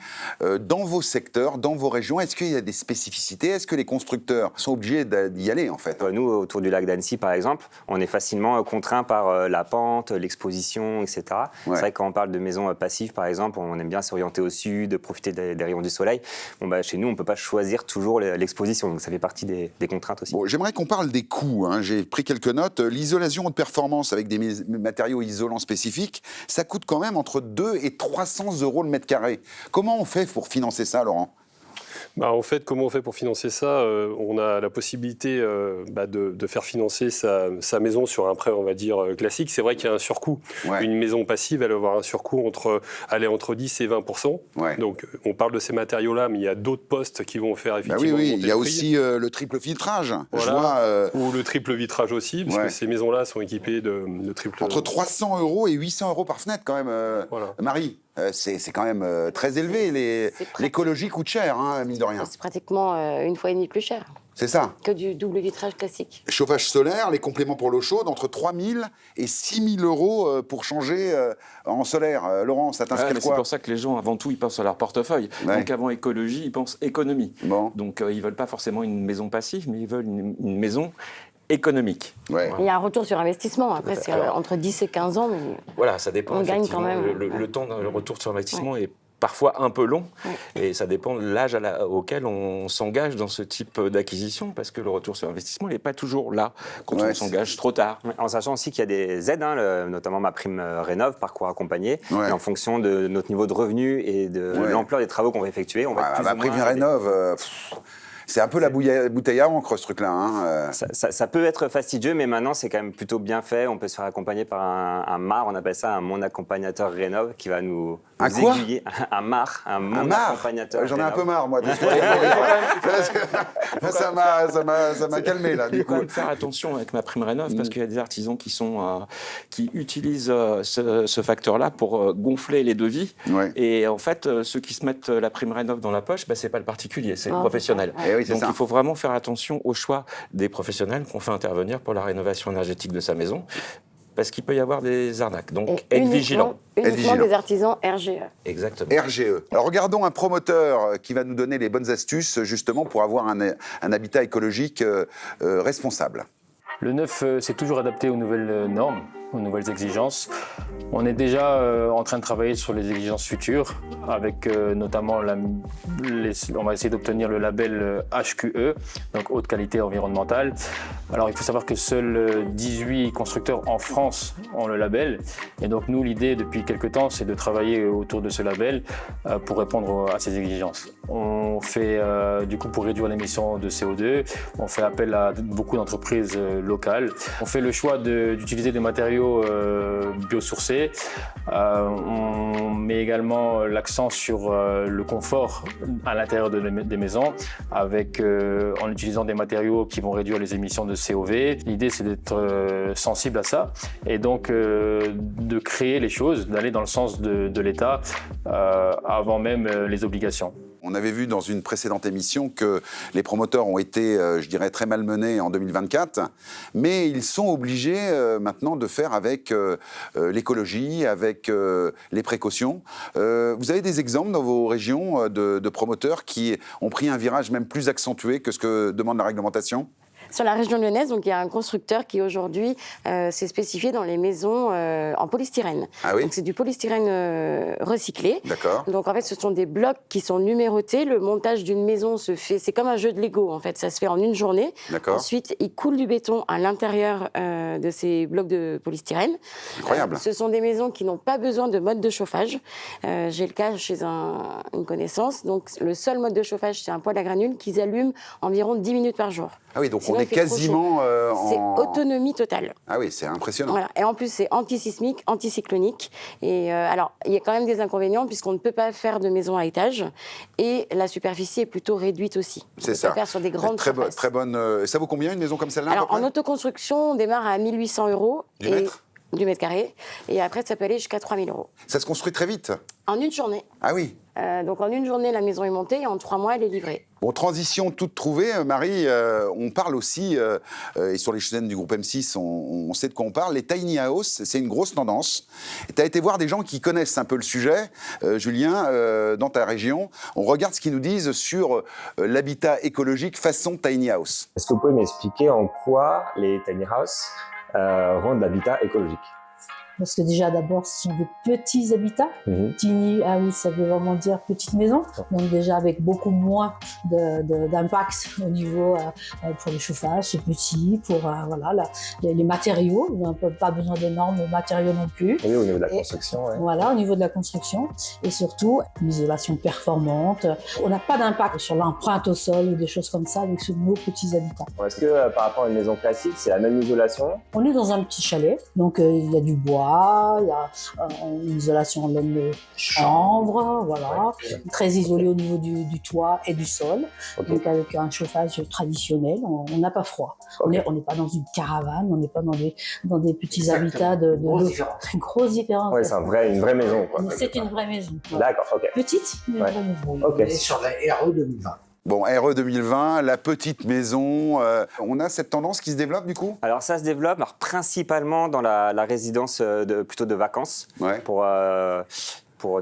Speaker 2: Dans vos secteurs, dans vos régions, est-ce qu'il y a des spécificités? Est-ce que les constructeurs sont obligés d'y aller en fait?
Speaker 4: Nous, autour du lac d'Annecy par exemple, on est facilement contraint par la pente, l'exposition, etc. C'est vrai que quand on parle de maisons passives par exemple, on aime bien s'orienter au sud, profiter des rayons du soleil. Chez nous, on ne peut pas choisir toujours l'exposition, donc ça fait partie des contraintes aussi.
Speaker 2: Bon, j'aimerais qu'on parle des coûts, hein. J'ai pris quelques notes. L'isolation haute performance avec des matériaux isolants spécifiques, ça coûte quand même entre 2 et 300 € le mètre carré. Comment on fait pour financer ça, Laurent?
Speaker 23: En fait, comment on fait pour financer ça? On a la possibilité de faire financer sa maison sur un prêt, on va dire, classique. C'est vrai qu'il y a un surcoût. Une maison passive, elle va avoir un surcoût entre 10 et 20%. Donc, on parle de ces matériaux-là, mais il y a d'autres postes qui vont faire effectivement monter
Speaker 2: il y a aussi le triple filtrage.
Speaker 23: Voilà. Ou le triple vitrage aussi, parce que ces maisons-là sont équipées de triple...
Speaker 2: Entre 300 € et 800 € par fenêtre, quand même. Marie, c'est quand même très élevé. L'écologie coûte cher, hein, mine de rien.
Speaker 21: C'est pratiquement 1,5 fois plus cher.
Speaker 2: C'est ça.
Speaker 21: Que du double vitrage classique.
Speaker 2: Chauffage solaire, les compléments pour l'eau chaude, entre 3 000 et 6 000 € pour changer en solaire. Laurent, ça t'inspire quoi?
Speaker 22: C'est pour ça que les gens, avant tout, ils pensent à leur portefeuille. Donc avant écologie, ils pensent économie. Donc ils ne veulent pas forcément une maison passive, mais ils veulent une maison économique.
Speaker 21: Il y a un retour sur investissement. Après, c'est entre 10 et 15 ans. Mais
Speaker 22: voilà, ça dépend.
Speaker 21: On gagne quand même.
Speaker 22: Le temps, le retour sur investissement est parfois un peu long, et ça dépend de l'âge auquel on s'engage dans ce type d'acquisition, parce que le retour sur investissement n'est pas toujours là quand on s'engage trop tard.
Speaker 4: En sachant aussi qu'il y a des aides, notamment ma prime Rénov, parcours accompagné, et en fonction de notre niveau de revenu et de l'ampleur des travaux qu'on va effectuer, on va être plus
Speaker 2: ma prime Rénov, c'est un peu la bouteille à encre, ce truc-là. Hein.
Speaker 4: Ça peut être fastidieux, mais maintenant, c'est quand même plutôt bien fait. On peut se faire accompagner par un MAR, on appelle ça un mon accompagnateur Rénov, qui va nous aiguiller. Un MAR, un mon accompagnateur.
Speaker 2: J'en ai un peu marre, moi. Ça m'a calmé, là.
Speaker 22: Il faut quand même faire attention avec ma prime Rénov, parce qu'il y a des artisans qui utilisent ce facteur-là pour gonfler les devis. Et en fait, ceux qui se mettent la prime Rénov dans la poche, ce n'est pas le particulier, c'est le professionnel. Donc il faut vraiment faire attention au choix des professionnels qu'on fait intervenir pour la rénovation énergétique de sa maison, parce qu'il peut y avoir des arnaques. Donc être vigilant.
Speaker 21: Uniquement des artisans RGE.
Speaker 22: Exactement.
Speaker 2: RGE. Alors regardons un promoteur qui va nous donner les bonnes astuces justement pour avoir un habitat écologique responsable.
Speaker 25: Le neuf, c'est toujours adapté aux nouvelles normes, aux nouvelles exigences. On est déjà en train de travailler sur les exigences futures, avec notamment, on va essayer d'obtenir le label HQE, donc haute qualité environnementale. Alors il faut savoir que seuls 18 constructeurs en France ont le label. Et donc nous, l'idée depuis quelques temps, c'est de travailler autour de ce label pour répondre à ces exigences. On fait, du coup, pour réduire l'émission de CO2, on fait appel à beaucoup d'entreprises locales. On fait le choix d'utiliser des matériaux matériaux biosourcés. On met également l'accent sur le confort à l'intérieur des maisons, en utilisant des matériaux qui vont réduire les émissions de COV. L'idée, c'est d'être sensible à ça et donc de créer les choses, d'aller dans le sens de l'État avant même les obligations.
Speaker 2: On avait vu dans une précédente émission que les promoteurs ont été, je dirais, très malmenés en 2024, mais ils sont obligés maintenant de faire avec l'écologie, avec les précautions. Vous avez des exemples dans vos régions de promoteurs qui ont pris un virage même plus accentué que ce que demande la réglementation ?
Speaker 21: Sur la région lyonnaise, donc, il y a un constructeur qui aujourd'hui s'est spécifié dans les maisons en polystyrène.
Speaker 2: Ah oui.
Speaker 21: Donc c'est du polystyrène recyclé.
Speaker 2: D'accord.
Speaker 21: Donc en fait, ce sont des blocs qui sont numérotés. Le montage d'une maison se fait, c'est comme un jeu de Lego en fait. Ça se fait en une journée.
Speaker 2: D'accord.
Speaker 21: Ensuite, il coule du béton à l'intérieur de ces blocs de polystyrène.
Speaker 2: Incroyable.
Speaker 21: Ce sont des maisons qui n'ont pas besoin de mode de chauffage. J'ai le cas chez une connaissance. Donc le seul mode de chauffage, c'est un poêle à granules qu'ils allument environ 10 minutes par jour.
Speaker 2: Ah oui, donc
Speaker 21: Sinon,
Speaker 2: on est quasiment
Speaker 21: C'est autonomie totale.
Speaker 2: Ah oui, c'est impressionnant.
Speaker 21: Voilà. Et en plus, c'est antisismique, anticyclonique. Et alors, il y a quand même des inconvénients puisqu'on ne peut pas faire de maison à étage. Et la superficie est plutôt réduite aussi.
Speaker 2: C'est ça.
Speaker 21: On peut faire sur des grandes surfaces.
Speaker 2: Très bonne. Ça vaut combien une maison comme celle-là?
Speaker 21: Alors, en autoconstruction, on démarre à 1 800 €. Du mètre carré. Et après, ça peut aller jusqu'à 3 000 €.
Speaker 2: Ça se construit très vite?
Speaker 21: En une journée.
Speaker 2: Ah oui.
Speaker 21: Donc en une journée, la maison est montée et en 3 mois, elle est livrée.
Speaker 2: Bon, transition toute trouvée, Marie, on parle aussi, et sur les chaînes du groupe M6, on sait de quoi on parle, les tiny house, c'est une grosse tendance. Tu as été voir des gens qui connaissent un peu le sujet, Julien, dans ta région. On regarde ce qu'ils nous disent sur l'habitat écologique façon tiny house.
Speaker 4: Est-ce que vous pouvez m'expliquer en quoi les tiny house rendent l'habitat écologique?
Speaker 1: Parce que déjà, d'abord, ce sont des petits habitats. Tiny house, ça veut vraiment dire petite maison. Donc déjà, avec beaucoup moins d'impact au niveau pour le chauffage, c'est petit. Pour voilà, les matériaux, on n'a pas besoin d'énormes matériaux non plus.
Speaker 4: Oui, au niveau de la construction. Ouais.
Speaker 1: Voilà, au niveau de la construction. Et surtout, une isolation performante. On n'a pas d'impact sur l'empreinte au sol ou des choses comme ça avec nos petits habitats.
Speaker 4: Est-ce que par rapport à une maison classique, c'est la même isolation?
Speaker 1: On est dans un petit chalet, donc il y a du bois. Il y a une isolation en laine chanvre, voilà, très isolé au niveau du toit et du sol, donc avec un chauffage traditionnel, on n'a pas froid. On n'est pas dans une caravane, on n'est pas dans des petits habitats de une grosse différence.
Speaker 4: Oui, c'est une vraie maison.
Speaker 1: C'est une vraie maison.
Speaker 4: D'accord, ok.
Speaker 1: Petite, mais une vraie maison.
Speaker 4: Okay.
Speaker 12: On est sur la RE 2020.
Speaker 2: Bon, RE 2020, la petite maison, on a cette tendance qui se développe du coup?
Speaker 4: Alors ça se développe principalement dans la résidence plutôt de vacances.
Speaker 2: Ouais.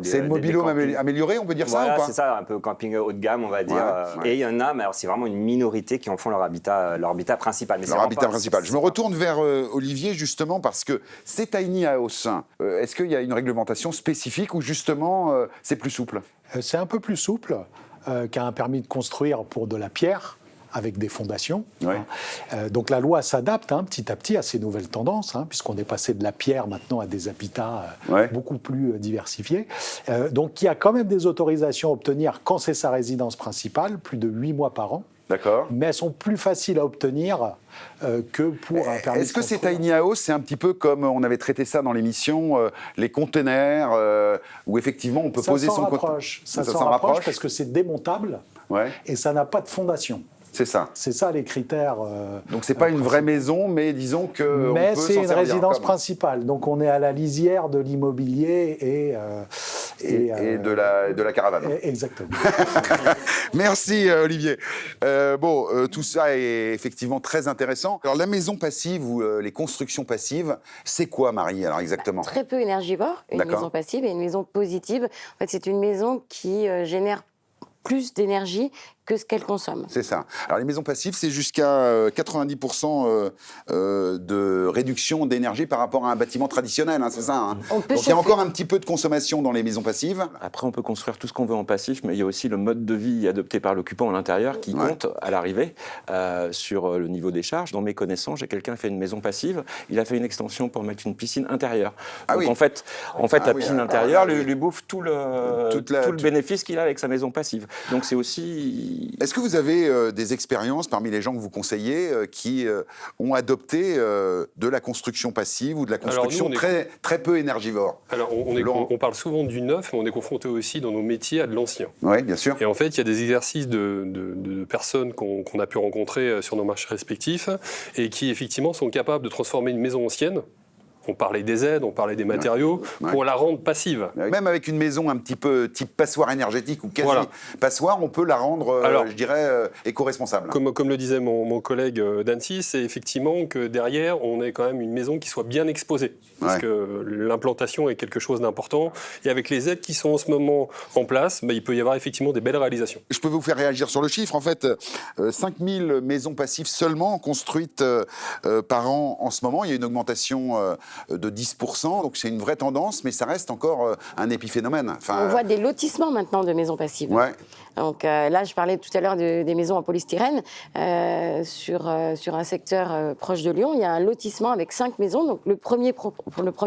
Speaker 2: C'est le mobile-home amélioré, on peut dire ça ou pas?
Speaker 4: C'est ça, un peu camping haut de gamme, on va dire.
Speaker 2: Ouais.
Speaker 4: Et il y en a, mais alors c'est vraiment une minorité qui en font leur habitat principal. Mais
Speaker 2: leur habitat principal. Je me retourne vers Olivier justement parce que ces tiny house, est-ce qu'il y a une réglementation spécifique ou justement c'est plus souple?
Speaker 6: C'est un peu plus souple qu'un permis de construire pour de la pierre avec des fondations.
Speaker 2: Ouais.
Speaker 6: Donc la loi s'adapte petit à petit à ces nouvelles tendances, puisqu'on est passé de la pierre maintenant à des habitats beaucoup plus diversifiés. Donc il y a quand même des autorisations à obtenir quand c'est sa résidence principale, plus de 8 mois par an.
Speaker 2: D'accord.
Speaker 6: Mais elles sont plus faciles à obtenir que pour un permis.
Speaker 2: Est-ce que ces tiny house, c'est un petit peu comme on avait traité ça dans l'émission, les containers, où effectivement on peut poser son conteneur?
Speaker 6: Ça s'en rapproche parce que c'est démontable et ça n'a pas de fondation.
Speaker 2: C'est ça.
Speaker 6: C'est ça les critères.
Speaker 2: Donc c'est pas une vraie maison, mais disons que.
Speaker 6: Mais c'est une résidence principale. Donc on est à la lisière de l'immobilier et
Speaker 2: de la caravane.
Speaker 6: Exactement.
Speaker 2: Merci Olivier. Tout ça est effectivement très intéressant. Alors la maison passive ou les constructions passives, c'est quoi Marie alors exactement?
Speaker 21: Très peu énergivore, une maison passive et une maison positive. En fait, c'est une maison qui génère plus d'énergie que ce qu'elle consomme.
Speaker 2: C'est ça. Alors les maisons passives, c'est jusqu'à 90% de réduction d'énergie par rapport à un bâtiment traditionnel, c'est ça. Donc il y a encore un petit peu de consommation dans les maisons passives.
Speaker 22: Après, on peut construire tout ce qu'on veut en passif, mais il y a aussi le mode de vie adopté par l'occupant à l'intérieur qui compte à l'arrivée sur le niveau des charges. Dans mes connaissances, j'ai quelqu'un qui fait une maison passive, il a fait une extension pour mettre une piscine intérieure. Donc en fait la piscine intérieure lui bouffe tout le bénéfice qu'il a avec sa maison passive. Donc c'est aussi
Speaker 2: Est-ce que vous avez des expériences parmi les gens que vous conseillez qui ont adopté de la construction passive ou de la construction très peu énergivore?
Speaker 23: Alors, on parle souvent du neuf, mais on est confronté aussi dans nos métiers à de l'ancien.
Speaker 2: Oui, bien sûr.
Speaker 23: Et en fait, il y a des exercices de personnes qu'on a pu rencontrer sur nos marchés respectifs et qui, effectivement, sont capables de transformer une maison ancienne. On parlait des aides, on parlait des matériaux, pour la rendre passive.
Speaker 2: Même avec une maison un petit peu type passoire énergétique ou quasi passoire, on peut la rendre, je dirais, éco-responsable.
Speaker 23: Comme le disait mon collègue d'Annecy, c'est effectivement que derrière, on ait quand même une maison qui soit bien exposée. Parce que l'implantation est quelque chose d'important. Et avec les aides qui sont en ce moment en place, il peut y avoir effectivement des belles réalisations.
Speaker 2: Je peux vous faire réagir sur le chiffre. En fait, 5000 maisons passives seulement construites par an en ce moment. Il y a une augmentation de 10%, donc c'est une vraie tendance, mais ça reste encore un épiphénomène.
Speaker 21: On voit des lotissements maintenant de maisons passives. Donc là, je parlais tout à l'heure des maisons en polystyrène. Sur un secteur proche de Lyon, il y a un lotissement avec 5 maisons. Donc le premier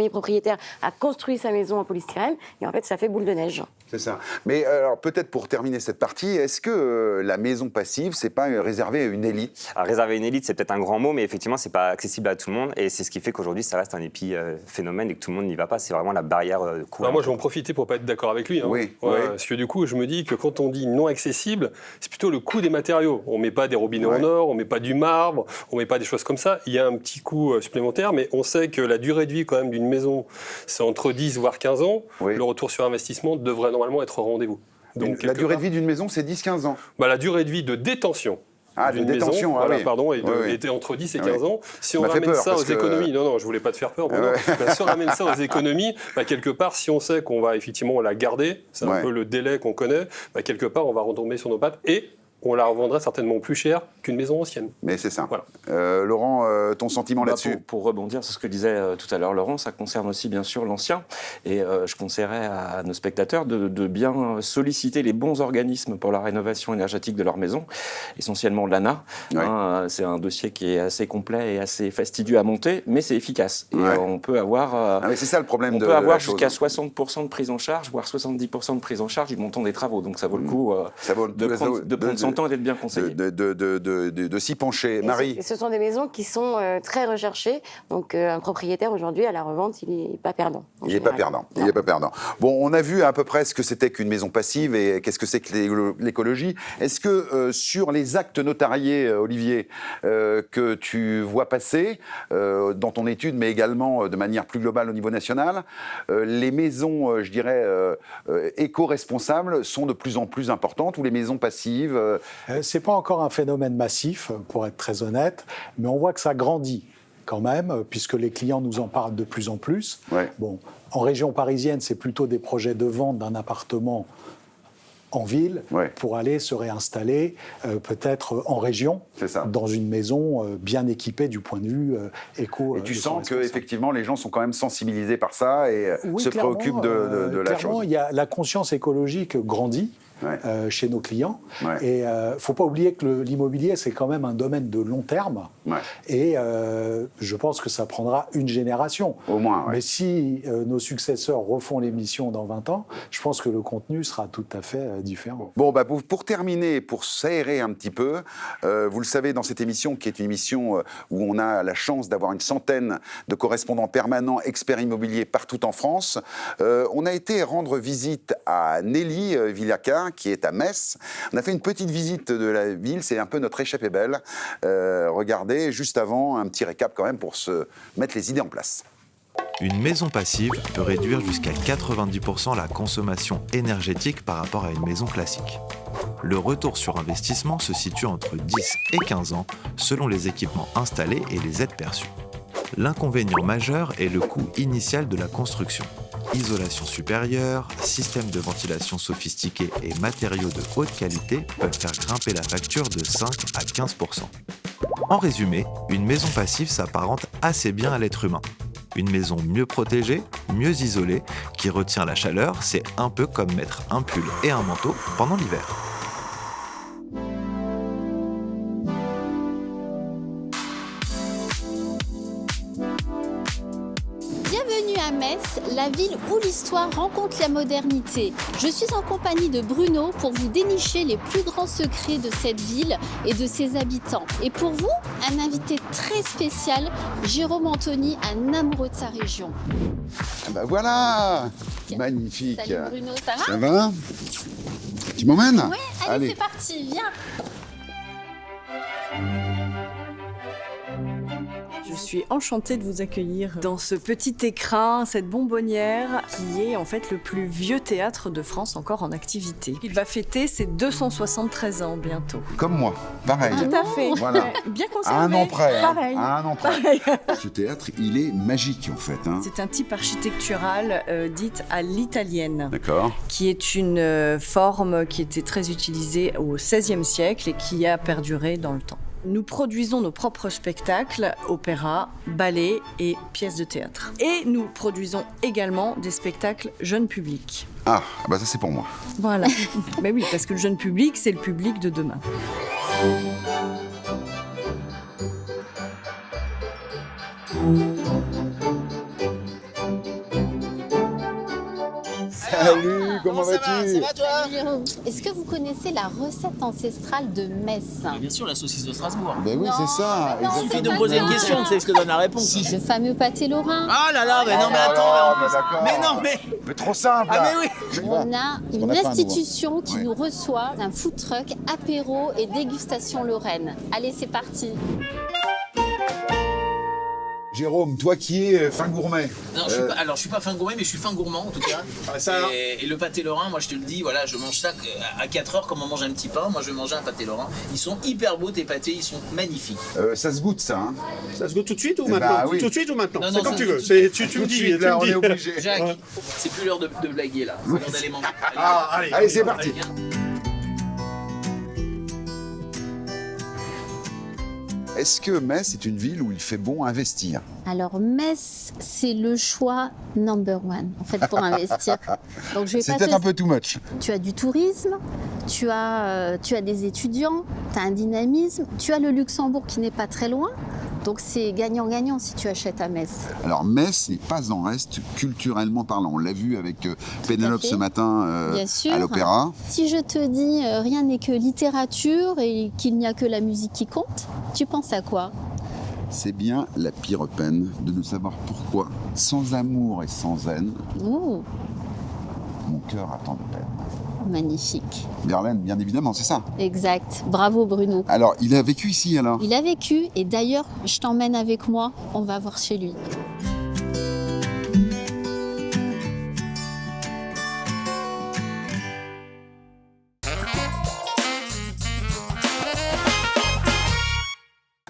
Speaker 21: propriétaire a construit sa maison en polystyrène, et en fait, ça fait boule de neige.
Speaker 2: C'est ça. Mais alors, peut-être pour terminer cette partie, est-ce que la maison passive, c'est pas réservé à une élite?
Speaker 4: Réservé à une élite, c'est peut-être un grand mot, mais effectivement, c'est pas accessible à tout le monde, et c'est ce qui fait qu'aujourd'hui, ça reste un épiphénomène et que tout le monde n'y va pas. C'est vraiment la barrière de coût.
Speaker 23: Moi, je vais en profiter pour pas être d'accord avec lui. Parce que du coup, je me dis que quand on dit non accessible, c'est plutôt le coût des matériaux. On met pas des robinets en or, on met pas du marbre, on met pas des choses comme ça. Il y a un petit coût supplémentaire, mais on sait que la durée de vie quand même d'une maison, c'est entre 10 voire 15 ans. Le retour sur investissement devrait normalement être au rendez-vous.
Speaker 2: Donc la durée de vie d'une maison, c'est 10-15 ans.
Speaker 23: La durée de vie de détention.
Speaker 2: D'une maison,
Speaker 23: était entre 10 et 15 ans. Si on ramène ça aux économies, non, je voulais pas te faire peur, si on ramène ça aux économies, quelque part, si on sait qu'on va effectivement la garder, c'est un peu le délai qu'on connaît, quelque part, on va retomber sur nos pattes et on la revendrait certainement plus cher qu'une maison ancienne.
Speaker 2: Mais c'est ça. Laurent, ton sentiment là-dessus?
Speaker 22: Pour rebondir sur ce que disait tout à l'heure Laurent, ça concerne aussi bien sûr l'ancien. Et je conseillerais à nos spectateurs de bien solliciter les bons organismes pour la rénovation énergétique de leur maison, essentiellement l'ANA. C'est un dossier qui est assez complet et assez fastidieux à monter, mais c'est efficace. Et on peut avoir,
Speaker 2: c'est ça le problème
Speaker 23: on
Speaker 2: de
Speaker 23: peut avoir
Speaker 2: jusqu'à
Speaker 23: 60% de prise en charge, voire 70% de prise en charge du montant des travaux. Donc ça vaut le coup de prendre son temps et d'être bien conseillé.
Speaker 2: De s'y pencher. Marie?
Speaker 21: Ce sont des maisons qui sont très recherchées. Donc un propriétaire aujourd'hui à la revente, il n'est pas perdant.
Speaker 2: Il n'est pas perdant. Bon, on a vu à peu près ce que c'était qu'une maison passive et qu'est-ce que c'est que l'écologie. Est-ce que sur les actes notariés, Olivier, que tu vois passer dans ton étude, mais également de manière plus globale au niveau national, les maisons, je dirais, éco-responsables sont de plus en plus importantes, ou les maisons passives
Speaker 6: c'est pas encore un phénomène massif, pour être très honnête, mais on voit que ça grandit quand même, puisque les clients nous en parlent de plus en plus. Bon, en région parisienne, c'est plutôt des projets de vente d'un appartement en ville pour aller se réinstaller peut-être en région, dans une maison bien équipée du point de vue éco.
Speaker 2: Et tu sens qu'effectivement les gens sont quand même sensibilisés par ça et se préoccupent de la chose.
Speaker 6: Clairement, il y a la conscience écologique grandit. Chez nos clients. Et il ne faut pas oublier que l'immobilier, c'est quand même un domaine de long terme. Et je pense que ça prendra une génération.
Speaker 2: Au moins.
Speaker 6: Mais si nos successeurs refont l'émission dans 20 ans, je pense que le contenu sera tout à fait différent.
Speaker 2: Bon, pour terminer, pour s'aérer un petit peu, vous le savez, dans cette émission, qui est une émission où on a la chance d'avoir une centaine de correspondants permanents, experts immobiliers partout en France, on a été rendre visite à Nelly Villacar, qui est à Metz. On a fait une petite visite de la ville, c'est un peu notre échappée belle. Regardez, juste avant, un petit récap quand même pour se mettre les idées en place.
Speaker 19: Une maison passive peut réduire jusqu'à 90% la consommation énergétique par rapport à une maison classique. Le retour sur investissement se situe entre 10 et 15 ans selon les équipements installés et les aides perçues. L'inconvénient majeur est le coût initial de la construction. Isolation supérieure, système de ventilation sophistiqué et matériaux de haute qualité peuvent faire grimper la facture de 5 à 15%. En résumé, une maison passive s'apparente assez bien à l'être humain. Une maison mieux protégée, mieux isolée, qui retient la chaleur, c'est un peu comme mettre un pull et un manteau pendant l'hiver.
Speaker 8: la ville où l'histoire rencontre la modernité. Je suis en compagnie de Bruno pour vous dénicher les plus grands secrets de cette ville et de ses habitants. Et pour vous, un invité très spécial, Jérôme Anthony, un amoureux de sa région.
Speaker 2: Ah bah voilà, magnifique.
Speaker 8: Salut Bruno, ça va?
Speaker 2: Ça va? Tu m'emmènes?
Speaker 8: Ouais, allez. C'est parti, viens.
Speaker 15: Je suis enchantée de vous accueillir dans ce petit écrin, cette bonbonnière, qui est en fait le plus vieux théâtre de France encore en activité. Il va fêter ses 273 ans bientôt.
Speaker 2: Comme moi, pareil.
Speaker 15: Tout à fait.
Speaker 2: Voilà.
Speaker 15: Bien conservé.
Speaker 2: À un an près.
Speaker 15: Pareil.
Speaker 2: À un an près.
Speaker 15: Pareil.
Speaker 2: Ce théâtre, il est magique en fait. Hein.
Speaker 15: C'est un type architectural dite à l'italienne.
Speaker 2: D'accord.
Speaker 15: Qui est une forme qui était très utilisée au XVIe siècle et qui a perduré dans le temps. Nous produisons nos propres spectacles, opéras, ballets et pièces de théâtre. Et nous produisons également des spectacles jeunes publics.
Speaker 2: Ah, bah ça c'est pour moi.
Speaker 15: Voilà. Ben oui, parce que le jeune public, c'est le public de demain.
Speaker 2: Salut, comment vas-tu?
Speaker 8: Ça va toi? Jérôme, est-ce que vous connaissez la recette ancestrale de Metz?
Speaker 9: Bien sûr, la saucisse de Strasbourg.
Speaker 2: Ben oui, c'est ça.
Speaker 9: Il suffit de me poser une question, tu sais ce que donne la réponse.
Speaker 8: Le fameux pâté lorrain.
Speaker 9: Ah là là, mais non, mais attends, mais non, mais...
Speaker 2: Mais trop simple.
Speaker 9: Ah mais oui.
Speaker 8: On a une institution qui nous reçoit, un food truck, apéro et dégustation lorraine. Allez, c'est parti.
Speaker 2: Jérôme, toi qui es fin gourmet.
Speaker 9: Non, je suis pas fin gourmet, mais je suis fin gourmand en tout cas. Et le pâté lorrain, moi je te le dis, voilà, je mange ça à 4 heures comme on mange un petit pain. Moi je vais manger un pâté lorrain. Ils sont hyper beaux tes pâtés, ils sont magnifiques.
Speaker 2: Ça se goûte ça, hein?
Speaker 10: Ça se goûte tout de suite ou maintenant?
Speaker 2: Oui.
Speaker 10: Tout de suite ou maintenant?
Speaker 9: Non,
Speaker 10: c'est comme tu veux. Tu me dis,
Speaker 2: là, on est obligé.
Speaker 9: Jacques, c'est plus l'heure de blaguer là. C'est l'heure d'aller manger.
Speaker 2: Allez, c'est parti. Est-ce que Metz est une ville où il fait bon investir?
Speaker 8: Alors Metz, c'est le choix number one en fait pour investir. Donc je vais
Speaker 2: c'est
Speaker 8: pas
Speaker 2: peut-être un peu too much.
Speaker 8: Tu as du tourisme, tu as des étudiants, tu as un dynamisme, tu as le Luxembourg qui n'est pas très loin. Donc c'est gagnant-gagnant si tu achètes à Metz.
Speaker 2: Alors Metz n'est pas en reste culturellement parlant. On l'a vu avec Pénélope ce matin à l'opéra.
Speaker 8: Si je te dis rien n'est que littérature et qu'il n'y a que la musique qui compte, tu penses à quoi?
Speaker 2: C'est bien la pire peine de ne savoir pourquoi, sans amour et sans haine, mon cœur a tant de peine.
Speaker 8: Magnifique.
Speaker 2: Verlaine, bien évidemment, c'est ça.
Speaker 8: Exact. Bravo Bruno.
Speaker 2: Alors, il a vécu ici alors?
Speaker 8: Il a vécu et d'ailleurs, je t'emmène avec moi, on va voir chez lui.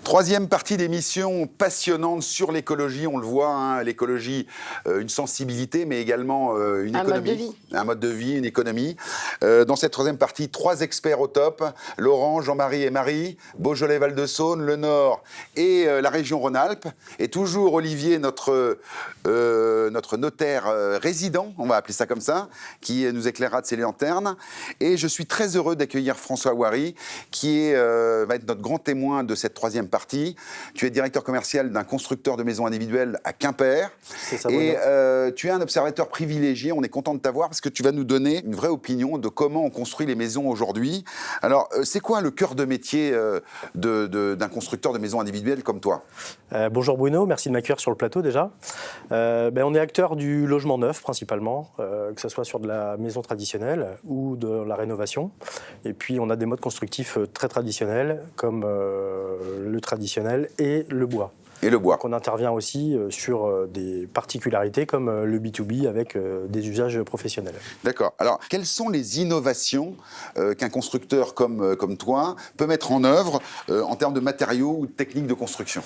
Speaker 2: Troisième partie d'émission passionnante sur l'écologie. On le voit, hein, l'écologie, une sensibilité, mais également une économie.
Speaker 21: Mode de vie.
Speaker 2: Un mode de vie, une économie. Dans cette troisième partie, 3 experts au top. Laurent, Jean-Marie et Marie, Beaujolais-Val-de-Saône, le Nord et la région Rhône-Alpes. Et toujours Olivier, notre notaire résident, on va appeler ça comme ça, qui nous éclairera de ses lanternes. Et je suis très heureux d'accueillir François Ouari, qui va être notre grand témoin de cette troisième partie. Tu es directeur commercial d'un constructeur de maisons individuelles à Quimper.
Speaker 11: C'est ça,
Speaker 2: et tu es un observateur privilégié. On est content de t'avoir parce que tu vas nous donner une vraie opinion de comment on construit les maisons aujourd'hui. Alors, c'est quoi le cœur de métier d'un constructeur de maisons individuelles comme toi?
Speaker 11: Bonjour Bruno, merci de m'accueillir sur le plateau déjà. On est acteur du logement neuf principalement, que ce soit sur de la maison traditionnelle ou de la rénovation. Et puis on a des modes constructifs très traditionnels comme le traditionnel et le bois.
Speaker 2: Et le bois.
Speaker 11: Donc on intervient aussi sur des particularités comme le B2B avec des usages professionnels.
Speaker 2: D'accord. Alors, quelles sont les innovations qu'un constructeur comme toi peut mettre en œuvre en termes de matériaux ou de techniques de construction?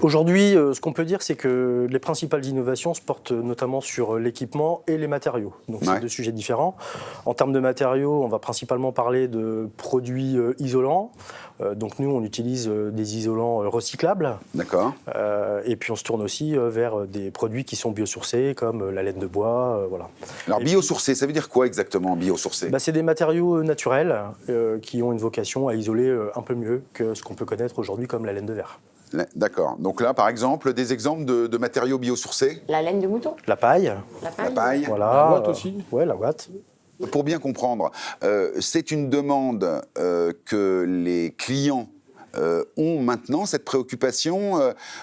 Speaker 11: Aujourd'hui, ce qu'on peut dire, c'est que les principales innovations se portent notamment sur l'équipement et les matériaux. Donc, c'est deux sujets différents. En termes de matériaux, on va principalement parler de produits isolants. Donc, nous, on utilise des isolants recyclables.
Speaker 2: D'accord.
Speaker 11: Et puis on se tourne aussi vers des produits qui sont biosourcés, comme la laine de bois, voilà.
Speaker 2: Alors biosourcé, ça veut dire quoi exactement, biosourcé?
Speaker 11: C'est des matériaux naturels qui ont une vocation à isoler un peu mieux que ce qu'on peut connaître aujourd'hui comme la laine de verre.
Speaker 2: D'accord. Donc là, par exemple, des exemples de matériaux biosourcés.
Speaker 21: La laine de mouton.
Speaker 11: La paille.
Speaker 2: La paille.
Speaker 11: Voilà.
Speaker 13: La ouate aussi.
Speaker 11: Ouais, la ouate.
Speaker 2: Pour bien comprendre, c'est une demande que les clients ont maintenant, cette préoccupation,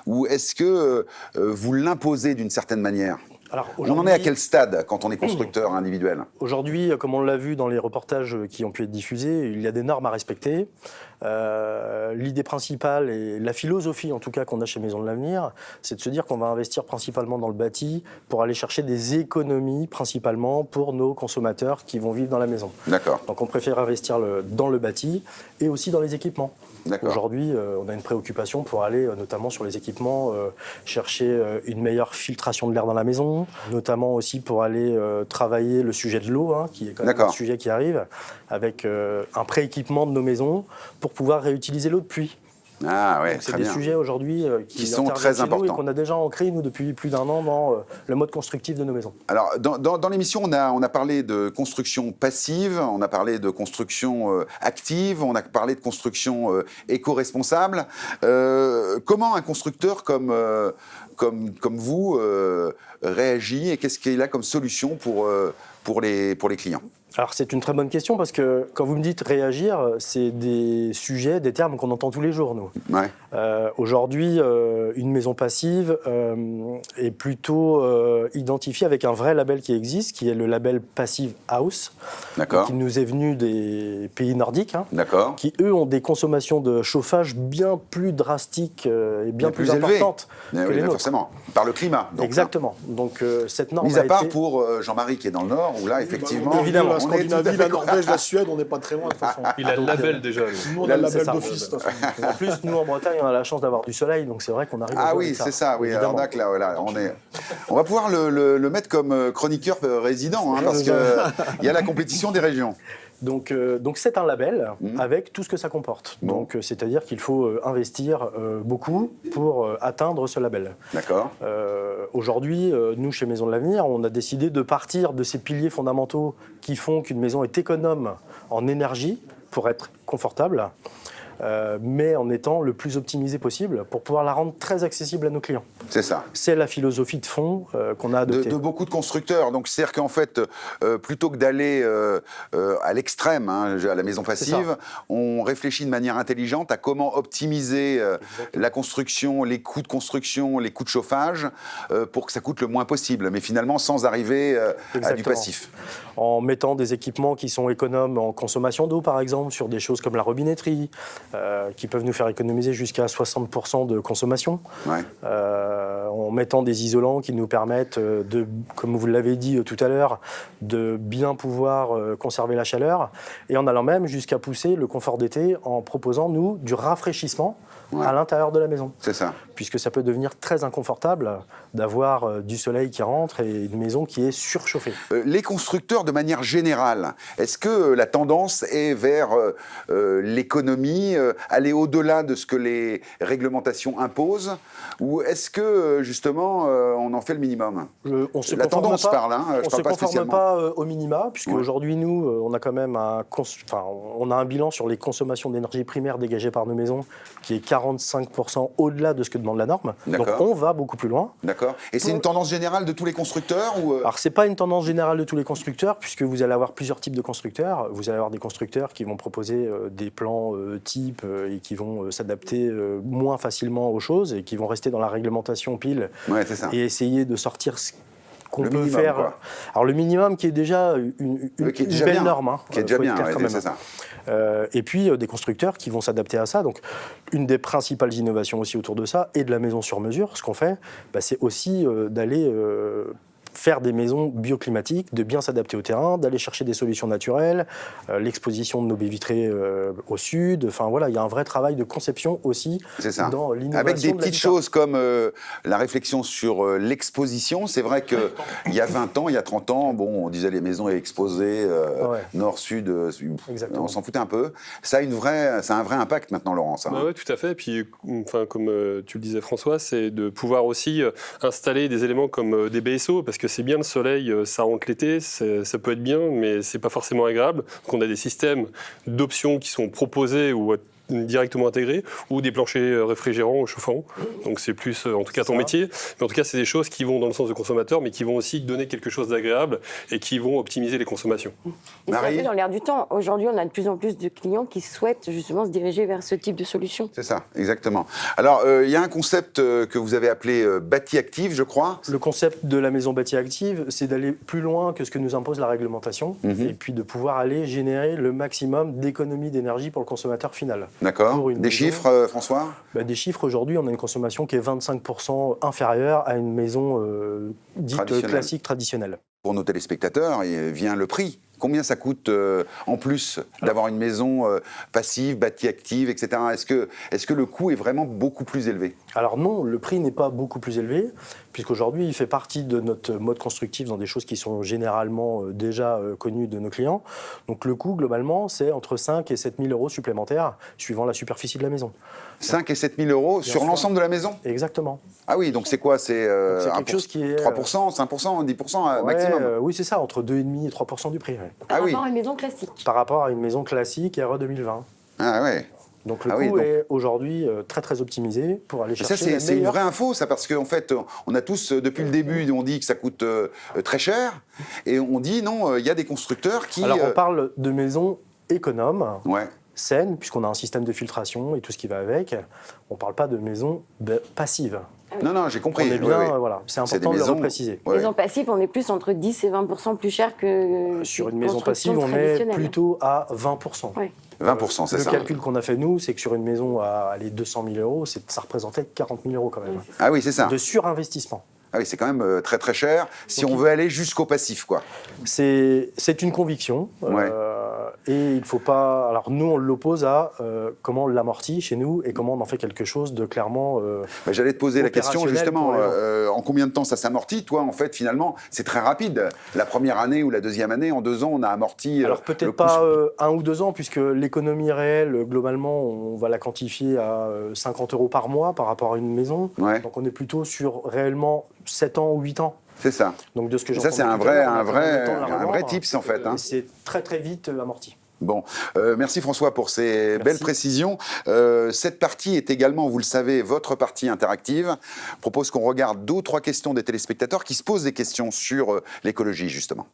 Speaker 2: ou est-ce que vous l'imposez d'une certaine manière ?
Speaker 11: Alors,
Speaker 2: on en est à quel stade quand on est constructeur individuel ?
Speaker 11: Aujourd'hui, comme on l'a vu dans les reportages qui ont pu être diffusés, il y a des normes à respecter. L'idée principale et la philosophie en tout cas qu'on a chez Maisons de l'Avenir, c'est de se dire qu'on va investir principalement dans le bâti pour aller chercher des économies principalement pour nos consommateurs qui vont vivre dans la maison.
Speaker 2: D'accord.
Speaker 11: Donc on préfère investir dans le bâti et aussi dans les équipements.
Speaker 2: D'accord.
Speaker 11: Aujourd'hui, on a une préoccupation pour aller notamment sur les équipements, chercher une meilleure filtration de l'air dans la maison, notamment aussi pour aller travailler le sujet de l'eau, qui est quand même un sujet qui arrive, avec un pré-équipement de nos maisons pour pouvoir réutiliser l'eau de pluie.
Speaker 2: Ah ouais,
Speaker 11: c'est des sujets aujourd'hui
Speaker 2: qui sont très importants
Speaker 11: et qu'on a déjà ancrés, nous, depuis plus d'un an dans le mode constructif de nos maisons.
Speaker 2: Alors, dans l'émission, on a parlé de construction passive, on a parlé de construction active, on a parlé de construction éco-responsable. Comment un constructeur comme vous réagit et qu'est-ce qu'il a comme solution pour les clients ?
Speaker 11: Alors c'est une très bonne question parce que quand vous me dites réagir, c'est des sujets, des termes qu'on entend tous les jours, nous.
Speaker 2: Ouais.
Speaker 11: Aujourd'hui, une maison passive est plutôt identifiée avec un vrai label qui existe, qui est le label Passive House, qui nous est venu des pays nordiques, qui eux ont des consommations de chauffage bien plus drastiques et bien plus importantes que les nôtres.
Speaker 2: Forcément, par le climat. Donc,
Speaker 11: exactement. Donc cette norme
Speaker 2: mis à part pour Jean-Marie qui est dans le Nord, où là effectivement,
Speaker 13: évidemment. La Scandinavie, la Norvège, la Suède, on n'est pas très loin de toute façon.
Speaker 23: Il a le label déjà.
Speaker 13: Nous, on a le label d'office.
Speaker 11: En plus, nous en Bretagne, on a la chance d'avoir du soleil, donc c'est vrai qu'on arrive à
Speaker 2: Ah oui, c'est ça, oui. Alors là, on va pouvoir le mettre comme chroniqueur résident, parce qu'il y a la compétition des régions.
Speaker 11: Donc c'est un label avec tout ce que ça comporte. Donc c'est-à-dire qu'il faut investir beaucoup pour atteindre ce label.
Speaker 2: D'accord.
Speaker 11: Aujourd'hui, nous chez Maisons de l'Avenir, on a décidé de partir de ces piliers fondamentaux qui font qu'une maison est économe en énergie pour être confortable. Mais en étant le plus optimisé possible pour pouvoir la rendre très accessible à nos clients.
Speaker 2: C'est ça.
Speaker 11: C'est la philosophie de fond qu'on a adoptée.
Speaker 2: De beaucoup de constructeurs. Donc c'est-à-dire qu'en fait, plutôt que d'aller à l'extrême, à la maison passive, on réfléchit de manière intelligente à comment optimiser la construction, les coûts de construction, les coûts de chauffage, pour que ça coûte le moins possible, mais finalement sans arriver à du passif.
Speaker 11: En mettant des équipements qui sont économes en consommation d'eau, par exemple, sur des choses comme la robinetterie, qui peuvent nous faire économiser jusqu'à 60% de consommation.
Speaker 2: Ouais.
Speaker 11: En mettant des isolants qui nous permettent comme vous l'avez dit tout à l'heure, de bien pouvoir conserver la chaleur, et en allant même jusqu'à pousser le confort d'été en proposant, nous, du rafraîchissement à l'intérieur de la maison.
Speaker 2: C'est ça.
Speaker 11: Puisque ça peut devenir très inconfortable d'avoir du soleil qui rentre et une maison qui est surchauffée.
Speaker 2: Les constructeurs, de manière générale, est-ce que la tendance est vers l'économie, aller au-delà de ce que les réglementations imposent, ou est-ce que, justement, on en fait le minimum ? La tendance parle,
Speaker 11: on ne se conforme pas au minima, puisque aujourd'hui, nous, on a quand même on a un bilan sur les consommations d'énergie primaire dégagées par nos maisons qui est 45% au-delà de ce que demande la norme. Donc on va beaucoup plus loin.
Speaker 2: D'accord. Et c'est une tendance générale de tous les constructeurs ou
Speaker 11: Alors c'est pas une tendance générale de tous les constructeurs, puisque vous allez avoir plusieurs types de constructeurs. Vous allez avoir des constructeurs qui vont proposer des plans types et qui vont s'adapter moins facilement aux choses et qui vont rester dans la réglementation pile et essayer de sortir ce qu'on peut
Speaker 2: minimum,
Speaker 11: faire.
Speaker 2: Quoi.
Speaker 11: Alors le minimum qui est déjà une belle norme.
Speaker 2: Qui est déjà bien, c'est ça.
Speaker 11: Et puis des constructeurs qui vont s'adapter à ça. Donc une des principales innovations aussi autour de ça, et de la maison sur mesure, ce qu'on fait, c'est aussi d'aller faire des maisons bioclimatiques, de bien s'adapter au terrain, d'aller chercher des solutions naturelles, l'exposition de nos baies vitrées au sud. Enfin voilà, il y a un vrai travail de conception aussi dans l'innovation.
Speaker 2: Avec des petites choses comme la réflexion sur l'exposition. C'est vrai qu'il y a 20 ans, il y a 30 ans, on disait les maisons exposées nord-sud, on s'en foutait un peu. Ça a un vrai impact maintenant, Laurent.
Speaker 23: Oui, tout à fait. Et puis, comme tu le disais, François, c'est de pouvoir aussi installer des éléments comme des BSO, parce que c'est bien le soleil, ça rentre l'été, ça peut être bien, mais c'est pas forcément agréable. Donc on a des systèmes d'options qui sont proposés ou directement intégrés, ou des planchers réfrigérants ou chauffants. Donc c'est plus, en tout cas, ton métier. Mais en tout cas, c'est des choses qui vont dans le sens du consommateur, mais qui vont aussi donner quelque chose d'agréable et qui vont optimiser les consommations.
Speaker 21: Et c'est un peu dans l'air du temps. Aujourd'hui, on a de plus en plus de clients qui souhaitent justement se diriger vers ce type de solution.
Speaker 2: C'est ça, exactement. Alors, il y a un concept que vous avez appelé bâti active, je crois.
Speaker 11: Le concept de la maison bâti active, c'est d'aller plus loin que ce que nous impose la réglementation, et puis de pouvoir aller générer le maximum d'économie d'énergie pour le consommateur final.
Speaker 2: D'accord. Des chiffres, François ?
Speaker 11: Des chiffres, aujourd'hui, on a une consommation qui est 25% inférieure à une maison dite classique, traditionnelle.
Speaker 2: Pour nos téléspectateurs, vient le prix. Combien ça coûte en plus d'avoir une maison passive, bâtie active, etc. Est-ce que le coût est vraiment beaucoup plus élevé ?
Speaker 11: Alors non, le prix n'est pas beaucoup plus élevé, puisqu'aujourd'hui, il fait partie de notre mode constructif dans des choses qui sont généralement déjà connues de nos clients. Donc le coût, globalement, c'est entre 5 et 7 000 euros supplémentaires, suivant la superficie de la maison.
Speaker 2: 5 et 7 000 euros sur l'ensemble de la maison ?
Speaker 11: Exactement.
Speaker 2: Ah oui, donc c'est quoi ? C'est
Speaker 11: quelque chose qui est
Speaker 2: 3%, 5%, 10% maximum ?
Speaker 11: Oui, c'est ça, entre 2,5 et 3% du prix. Ouais.
Speaker 21: Par rapport à une maison classique.
Speaker 11: Par rapport à une maison classique RE 2020.
Speaker 2: Ah ouais.
Speaker 11: Donc le coût est aujourd'hui très très optimisé pour aller chercher
Speaker 2: ça, c'est une vraie info, ça, parce qu'en fait, on a tous, depuis le début, on dit que ça coûte très cher, et on dit non, il y a des constructeurs qui...
Speaker 11: Alors on parle de maisons économes, saines, puisqu'on a un système de filtration et tout ce qui va avec. On ne parle pas de maisons passives.
Speaker 2: Non, j'ai compris.
Speaker 11: On est bien, voilà, c'est important de le repréciser.
Speaker 21: Maison passive, on est plus entre 10 et 20% plus cher que
Speaker 11: sur une maison passive, on est plutôt à 20%.
Speaker 2: 20%, c'est ça.
Speaker 11: Le calcul qu'on a fait, nous, c'est que sur une maison à 200 000 euros, ça représentait 40 000 euros quand même.
Speaker 2: Ah oui, c'est ça.
Speaker 11: De surinvestissement.
Speaker 2: Ah oui, c'est quand même très très cher si on veut aller jusqu'au passif, quoi.
Speaker 11: C'est une conviction. Et il ne faut pas... Alors nous, on l'oppose à comment on l'amortit chez nous et comment on en fait quelque chose de clairement
Speaker 2: j'allais te poser la question, justement, en combien de temps ça s'amortit ? Toi, en fait, finalement, c'est très rapide. La première année ou la deuxième année, en 2 ans, on a amorti...
Speaker 11: Alors peut-être pas 1 ou 2 ans, puisque l'économie réelle, globalement, on va la quantifier à 50 euros par mois par rapport à une maison. Donc on est plutôt sur réellement 7 ans ou 8 ans.
Speaker 2: C'est ça.
Speaker 11: Donc de ce que
Speaker 2: ça, c'est un vrai tips, en fait.
Speaker 11: C'est très très vite amorti.
Speaker 2: Bon, merci François pour ces belles précisions. Cette partie est également, vous le savez, votre partie interactive. Je propose qu'on regarde 2 ou 3 questions des téléspectateurs qui se posent des questions sur l'écologie, justement.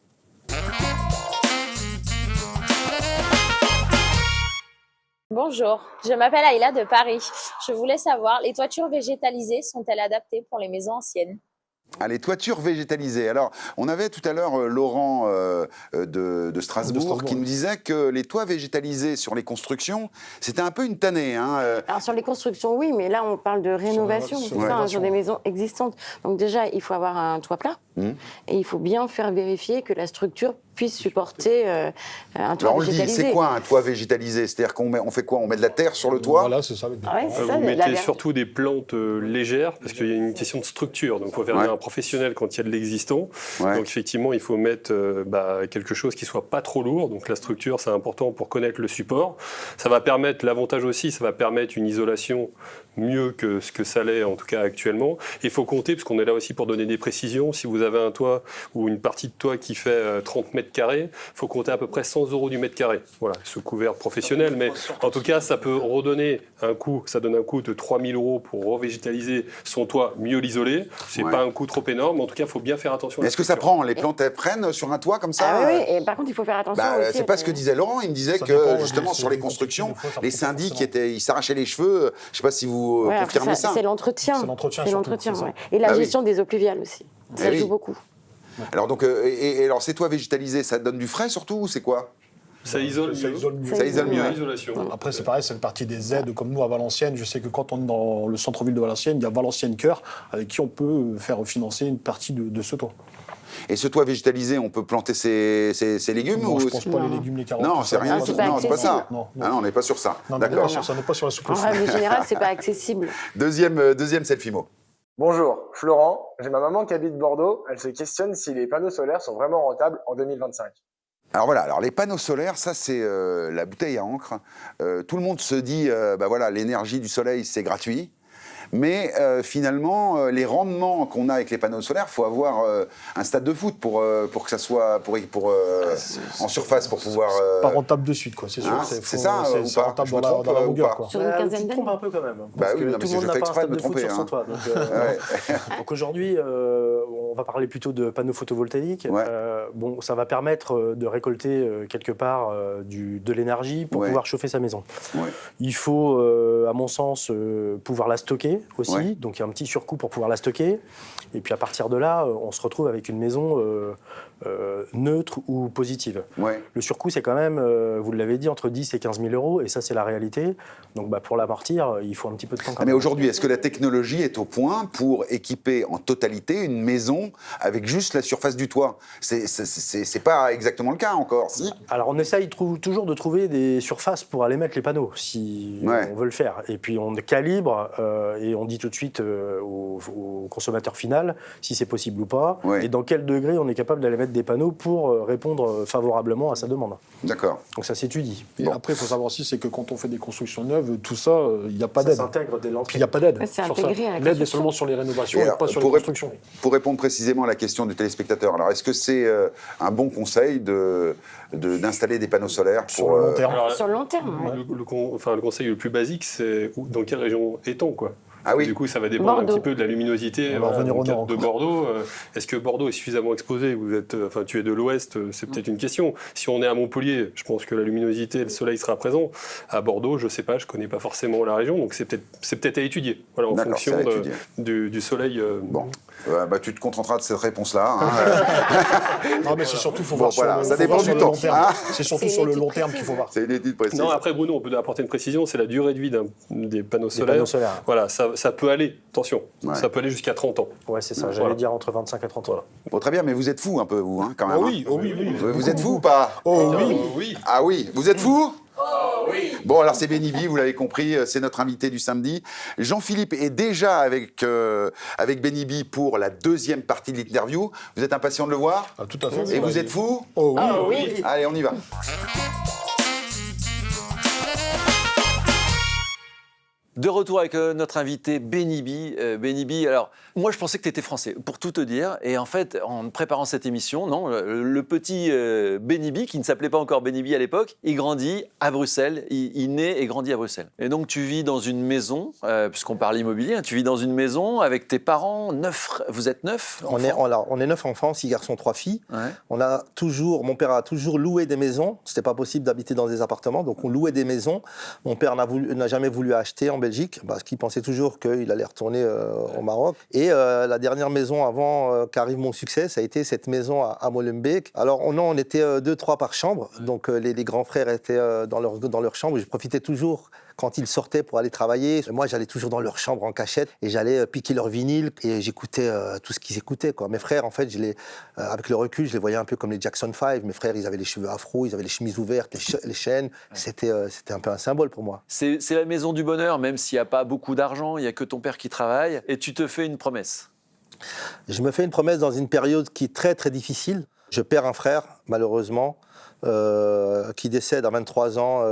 Speaker 7: Bonjour, je m'appelle Aïla de Paris. Je voulais savoir, les toitures végétalisées sont-elles adaptées pour les maisons anciennes ?
Speaker 2: Les toitures végétalisées. Alors, on avait tout à l'heure Laurent de Strasbourg qui nous disait que les toits végétalisés sur les constructions, c'était un peu une tannée.
Speaker 21: Alors, sur les constructions, oui, mais là, on parle de rénovation, sur des maisons existantes. Donc déjà, il faut avoir un toit plat et il faut bien faire vérifier que la structure puisse supporter un toit végétalisé.
Speaker 2: C'est quoi un toit végétalisé ? C'est-à-dire qu'on fait quoi ? On met de la terre sur le toit ?
Speaker 13: Voilà, c'est ça.
Speaker 23: Vous mettez surtout des plantes légères, parce qu'il y a une question de structure. Donc, il faut faire un professionnel quand il y a de l'existant. Donc, effectivement, il faut mettre quelque chose qui ne soit pas trop lourd. Donc, la structure, c'est important pour connaître le support. Ça va permettre, l'avantage aussi, ça va permettre une isolation mieux que ce que ça l'est, en tout cas actuellement. Il faut compter, parce qu'on est là aussi pour donner des précisions. Si vous avez un toit ou une partie de toit qui fait 30 mètres carrés, il faut compter à peu près 100 euros du mètre carré. Voilà, sous couvert professionnel. Mais en tout cas, ça peut redonner un coût. Ça donne un coût de 3 000 euros pour revégétaliser son toit, mieux l'isoler. C'est pas un coût trop énorme. En tout cas, il faut bien faire attention.
Speaker 2: Est-ce que ça prend ? Les plantes, elles prennent sur un toit comme ça ?
Speaker 21: Oui, et par contre, il faut faire attention aussi.
Speaker 2: C'est pas ce que disait Laurent. Il me disait que, justement, sur les constructions, les syndics, ils s'arrachaient les cheveux. Je ne sais pas si vous confirmez ça.
Speaker 21: C'est l'entretien.
Speaker 13: C'est l'entretien.
Speaker 21: Et la gestion des eaux pluviales aussi. Ça joue beaucoup.
Speaker 2: Alors, alors, ces toits végétalisés, ça donne du frais surtout ou c'est quoi ?
Speaker 23: Ça isole mieux.
Speaker 2: Ça isole mieux.
Speaker 13: Après, c'est pareil, c'est une partie des aides. Comme nous, à Valenciennes, je sais que quand on est dans le centre-ville de Valenciennes, il y a Valenciennes Cœur, avec qui on peut faire financer une partie de ce toit.
Speaker 2: Et ce toit végétalisé, on peut planter ses légumes
Speaker 13: non, je ne pense pas les légumes, les carottes.
Speaker 2: Non, c'est rien.
Speaker 21: Non, c'est pas ça.
Speaker 13: Non.
Speaker 2: Ah non, on n'est pas sur ça.
Speaker 13: D'accord. On n'est pas sur la soupe.
Speaker 21: En règle générale, c'est pas accessible.
Speaker 2: Deuxième selfie-mo.
Speaker 14: Bonjour, Florent. J'ai ma maman qui habite Bordeaux. Elle se questionne si les panneaux solaires sont vraiment rentables en 2025.
Speaker 2: Alors voilà, les panneaux solaires, ça c'est la bouteille à encre. Tout le monde se dit, l'énergie du soleil, c'est gratuit. mais finalement, les rendements qu'on a avec les panneaux solaires, il faut avoir un stade de foot pour que ça soit en surface pour pouvoir.
Speaker 13: Pas rentable de suite, quoi. C'est sûr.
Speaker 2: Hein, c'est ça, ou
Speaker 13: c'est
Speaker 2: pas?
Speaker 13: rentable
Speaker 2: Je me
Speaker 13: dans
Speaker 2: trompe,
Speaker 13: la
Speaker 2: ou
Speaker 13: longueur,
Speaker 2: pas?
Speaker 13: quoi.
Speaker 21: Sur une quinzaine
Speaker 11: Tu te
Speaker 21: d'années.
Speaker 11: trompes un peu quand même.
Speaker 2: Bah
Speaker 11: Parce
Speaker 2: oui,
Speaker 11: que
Speaker 2: non, mais
Speaker 11: tout le
Speaker 2: je
Speaker 11: monde n'a
Speaker 2: fais
Speaker 11: pas un
Speaker 2: exprès de
Speaker 11: stade
Speaker 2: me
Speaker 11: de foot
Speaker 2: tromper,
Speaker 11: sur son toit. Donc on va parler plutôt de panneaux photovoltaïques. Bon, ça va permettre de récolter quelque part de l'énergie pour pouvoir chauffer sa maison. Il faut, à mon sens, pouvoir la stocker aussi. Donc il y a un petit surcoût pour pouvoir la stocker. Et puis à partir de là, on se retrouve avec une maison neutre ou positive. Le surcoût, c'est quand même, vous l'avez dit, entre 10 et 15 000 euros. Et ça, c'est la réalité. Donc pour l'amortir, il faut un petit peu de temps.
Speaker 2: Mais aujourd'hui, est-ce que la technologie est au point pour équiper en totalité une maison avec juste la surface du toit? C'est pas exactement le cas encore, si?
Speaker 11: Alors on essaye toujours de trouver des surfaces pour aller mettre les panneaux, si on veut le faire. Et puis on calibre et on dit tout de suite au consommateur final si c'est possible ou pas, et dans quel degré on est capable d'aller mettre des panneaux pour répondre favorablement à sa demande.
Speaker 2: D'accord.
Speaker 11: Donc ça s'étudie.
Speaker 13: Et après, il faut savoir aussi, c'est que quand on fait des constructions neuves, tout ça, il n'y a pas d'aide.
Speaker 11: Ça s'intègre dès l'entrée.
Speaker 13: Il n'y a pas d'aide.
Speaker 21: C'est
Speaker 13: sur ça.
Speaker 21: intégré à la
Speaker 13: L'aide est
Speaker 21: construction.
Speaker 13: seulement sur les rénovations et pas sur les constructions.
Speaker 2: Pour répondre précisément à la question du téléspectateur, alors est-ce que c'est un bon conseil d'installer des panneaux solaires
Speaker 13: sur le long terme?
Speaker 21: Sur le long terme, ouais.
Speaker 23: Le conseil le plus basique, c'est dans quelle région est-on, quoi.
Speaker 2: Ah oui.
Speaker 23: Du coup, ça va dépendre un petit peu de la luminosité.
Speaker 13: On va revenir au nord.
Speaker 23: De Bordeaux, est-ce que Bordeaux est suffisamment exposé? Tu es de l'Ouest, c'est peut-être une question. Si on est à Montpellier, je pense que la luminosité, le soleil sera présent. À Bordeaux, je ne sais pas, je ne connais pas forcément la région, donc c'est peut-être à étudier. Voilà, en fonction du soleil.
Speaker 2: Bon. Tu te contenteras de cette réponse-là.
Speaker 13: Non, mais c'est surtout, faut voir
Speaker 2: ça dépend du temps.
Speaker 13: C'est surtout sur le long terme qu'il faut voir.
Speaker 2: C'est une étude précise.
Speaker 23: Non, après, Bruno, on peut apporter une précision, c'est la durée de vie des panneaux solaires. Voilà, ça peut aller, attention, ça peut aller jusqu'à 30 ans.
Speaker 11: Ouais, c'est ça, j'allais dire entre 25 et 30 ans.
Speaker 2: Bon, très bien, mais vous êtes fou un peu, vous, quand même.
Speaker 23: Oui.
Speaker 2: Vous êtes fou ou pas?
Speaker 23: Oui.
Speaker 2: Ah oui, vous êtes fou? Oui. Bon, alors c'est Benibi, vous l'avez compris, c'est notre invité du samedi. Jean-Philippe est déjà avec Benibi pour la deuxième partie de l'interview. Vous êtes impatient de le voir?
Speaker 13: Tout à fait.
Speaker 2: Et vous êtes fou?
Speaker 21: Oui.
Speaker 2: Allez, on y va.
Speaker 3: De retour avec notre invité Benibi. Benibi, alors, moi je pensais que tu étais français, pour tout te dire. Et en fait, en préparant cette émission, non, le petit Benibi, qui ne s'appelait pas encore Benibi à l'époque, il grandit à Bruxelles. Il naît et grandit à Bruxelles. Et donc tu vis dans une maison, puisqu'on parle immobilier, tu vis dans une maison avec tes parents, 9, vous êtes 9
Speaker 5: on est 9 enfants, 6 garçons, 3 filles. Mon père a toujours loué des maisons. C'était pas possible d'habiter dans des appartements, donc on louait des maisons. Mon père n'a jamais voulu acheter en Belgique parce qu'il pensait toujours qu'il allait retourner au Maroc. Et la dernière maison avant qu'arrive mon succès, ça a été cette maison à Molenbeek. Alors on était 2-3 par chambre, donc les grands frères étaient dans leur chambre. Je profitais toujours quand ils sortaient pour aller travailler. Moi, j'allais toujours dans leur chambre en cachette et j'allais piquer leur vinyle et j'écoutais tout ce qu'ils écoutaient, quoi. Mes frères, en fait, avec le recul, je les voyais un peu comme les Jackson 5. Mes frères, ils avaient les cheveux afro, ils avaient les chemises ouvertes, les chaînes. C'était un peu un symbole pour moi.
Speaker 3: C'est la maison du bonheur, même s'il n'y a pas beaucoup d'argent, il n'y a que ton père qui travaille, et tu te fais une promesse.
Speaker 5: Je me fais une promesse dans une période qui est très, très difficile. Je perds un frère, malheureusement, qui décède à 23 ans,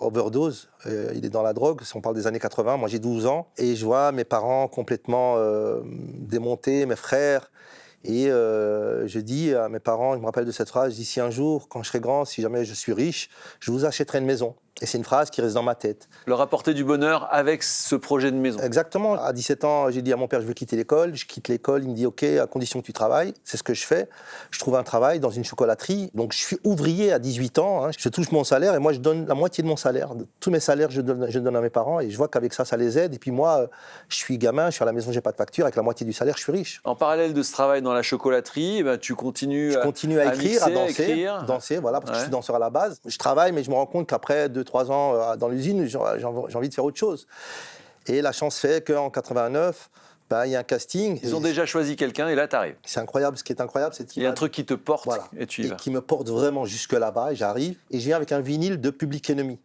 Speaker 5: overdose. Il est dans la drogue, on parle des années 80, moi j'ai 12 ans. Et je vois mes parents complètement démontés, mes frères. Et je dis à mes parents, je me rappelle de cette phrase, je dis si un jour, quand je serai grand, si jamais je suis riche, je vous achèterai une maison. Et c'est une phrase qui reste dans ma tête.
Speaker 3: Leur apporter du bonheur avec ce projet de maison.
Speaker 5: Exactement. À 17 ans, j'ai dit à mon père, je veux quitter l'école. Je quitte l'école, il me dit, OK, à condition que tu travailles. C'est ce que je fais. Je trouve un travail dans une chocolaterie. Donc, je suis ouvrier à 18 ans. Je touche mon salaire et moi, je donne la moitié de mon salaire. Tous mes salaires, je donne à mes parents et je vois qu'avec ça, ça les aide. Et puis moi, je suis gamin, je suis à la maison, j'ai pas de facture. Avec la moitié du salaire, je suis riche.
Speaker 3: En parallèle de ce travail dans la chocolaterie, tu continues
Speaker 5: à écrire,
Speaker 3: mixer,
Speaker 5: à danser, voilà, parce que je suis danseur à la base. Je travaille, mais je me rends compte qu'après 2-3 ans dans l'usine, j'ai envie de faire autre chose. Et la chance fait qu'en 89, il y a un casting.
Speaker 3: Ils ont déjà choisi quelqu'un et là, tu arrives.
Speaker 5: C'est incroyable. Ce qui est incroyable, c'est qu'il
Speaker 3: y a un truc qui te porte et tu y vas.
Speaker 5: Qui me porte vraiment jusque là-bas. Et j'arrive et je viens avec un vinyle de Public Enemy.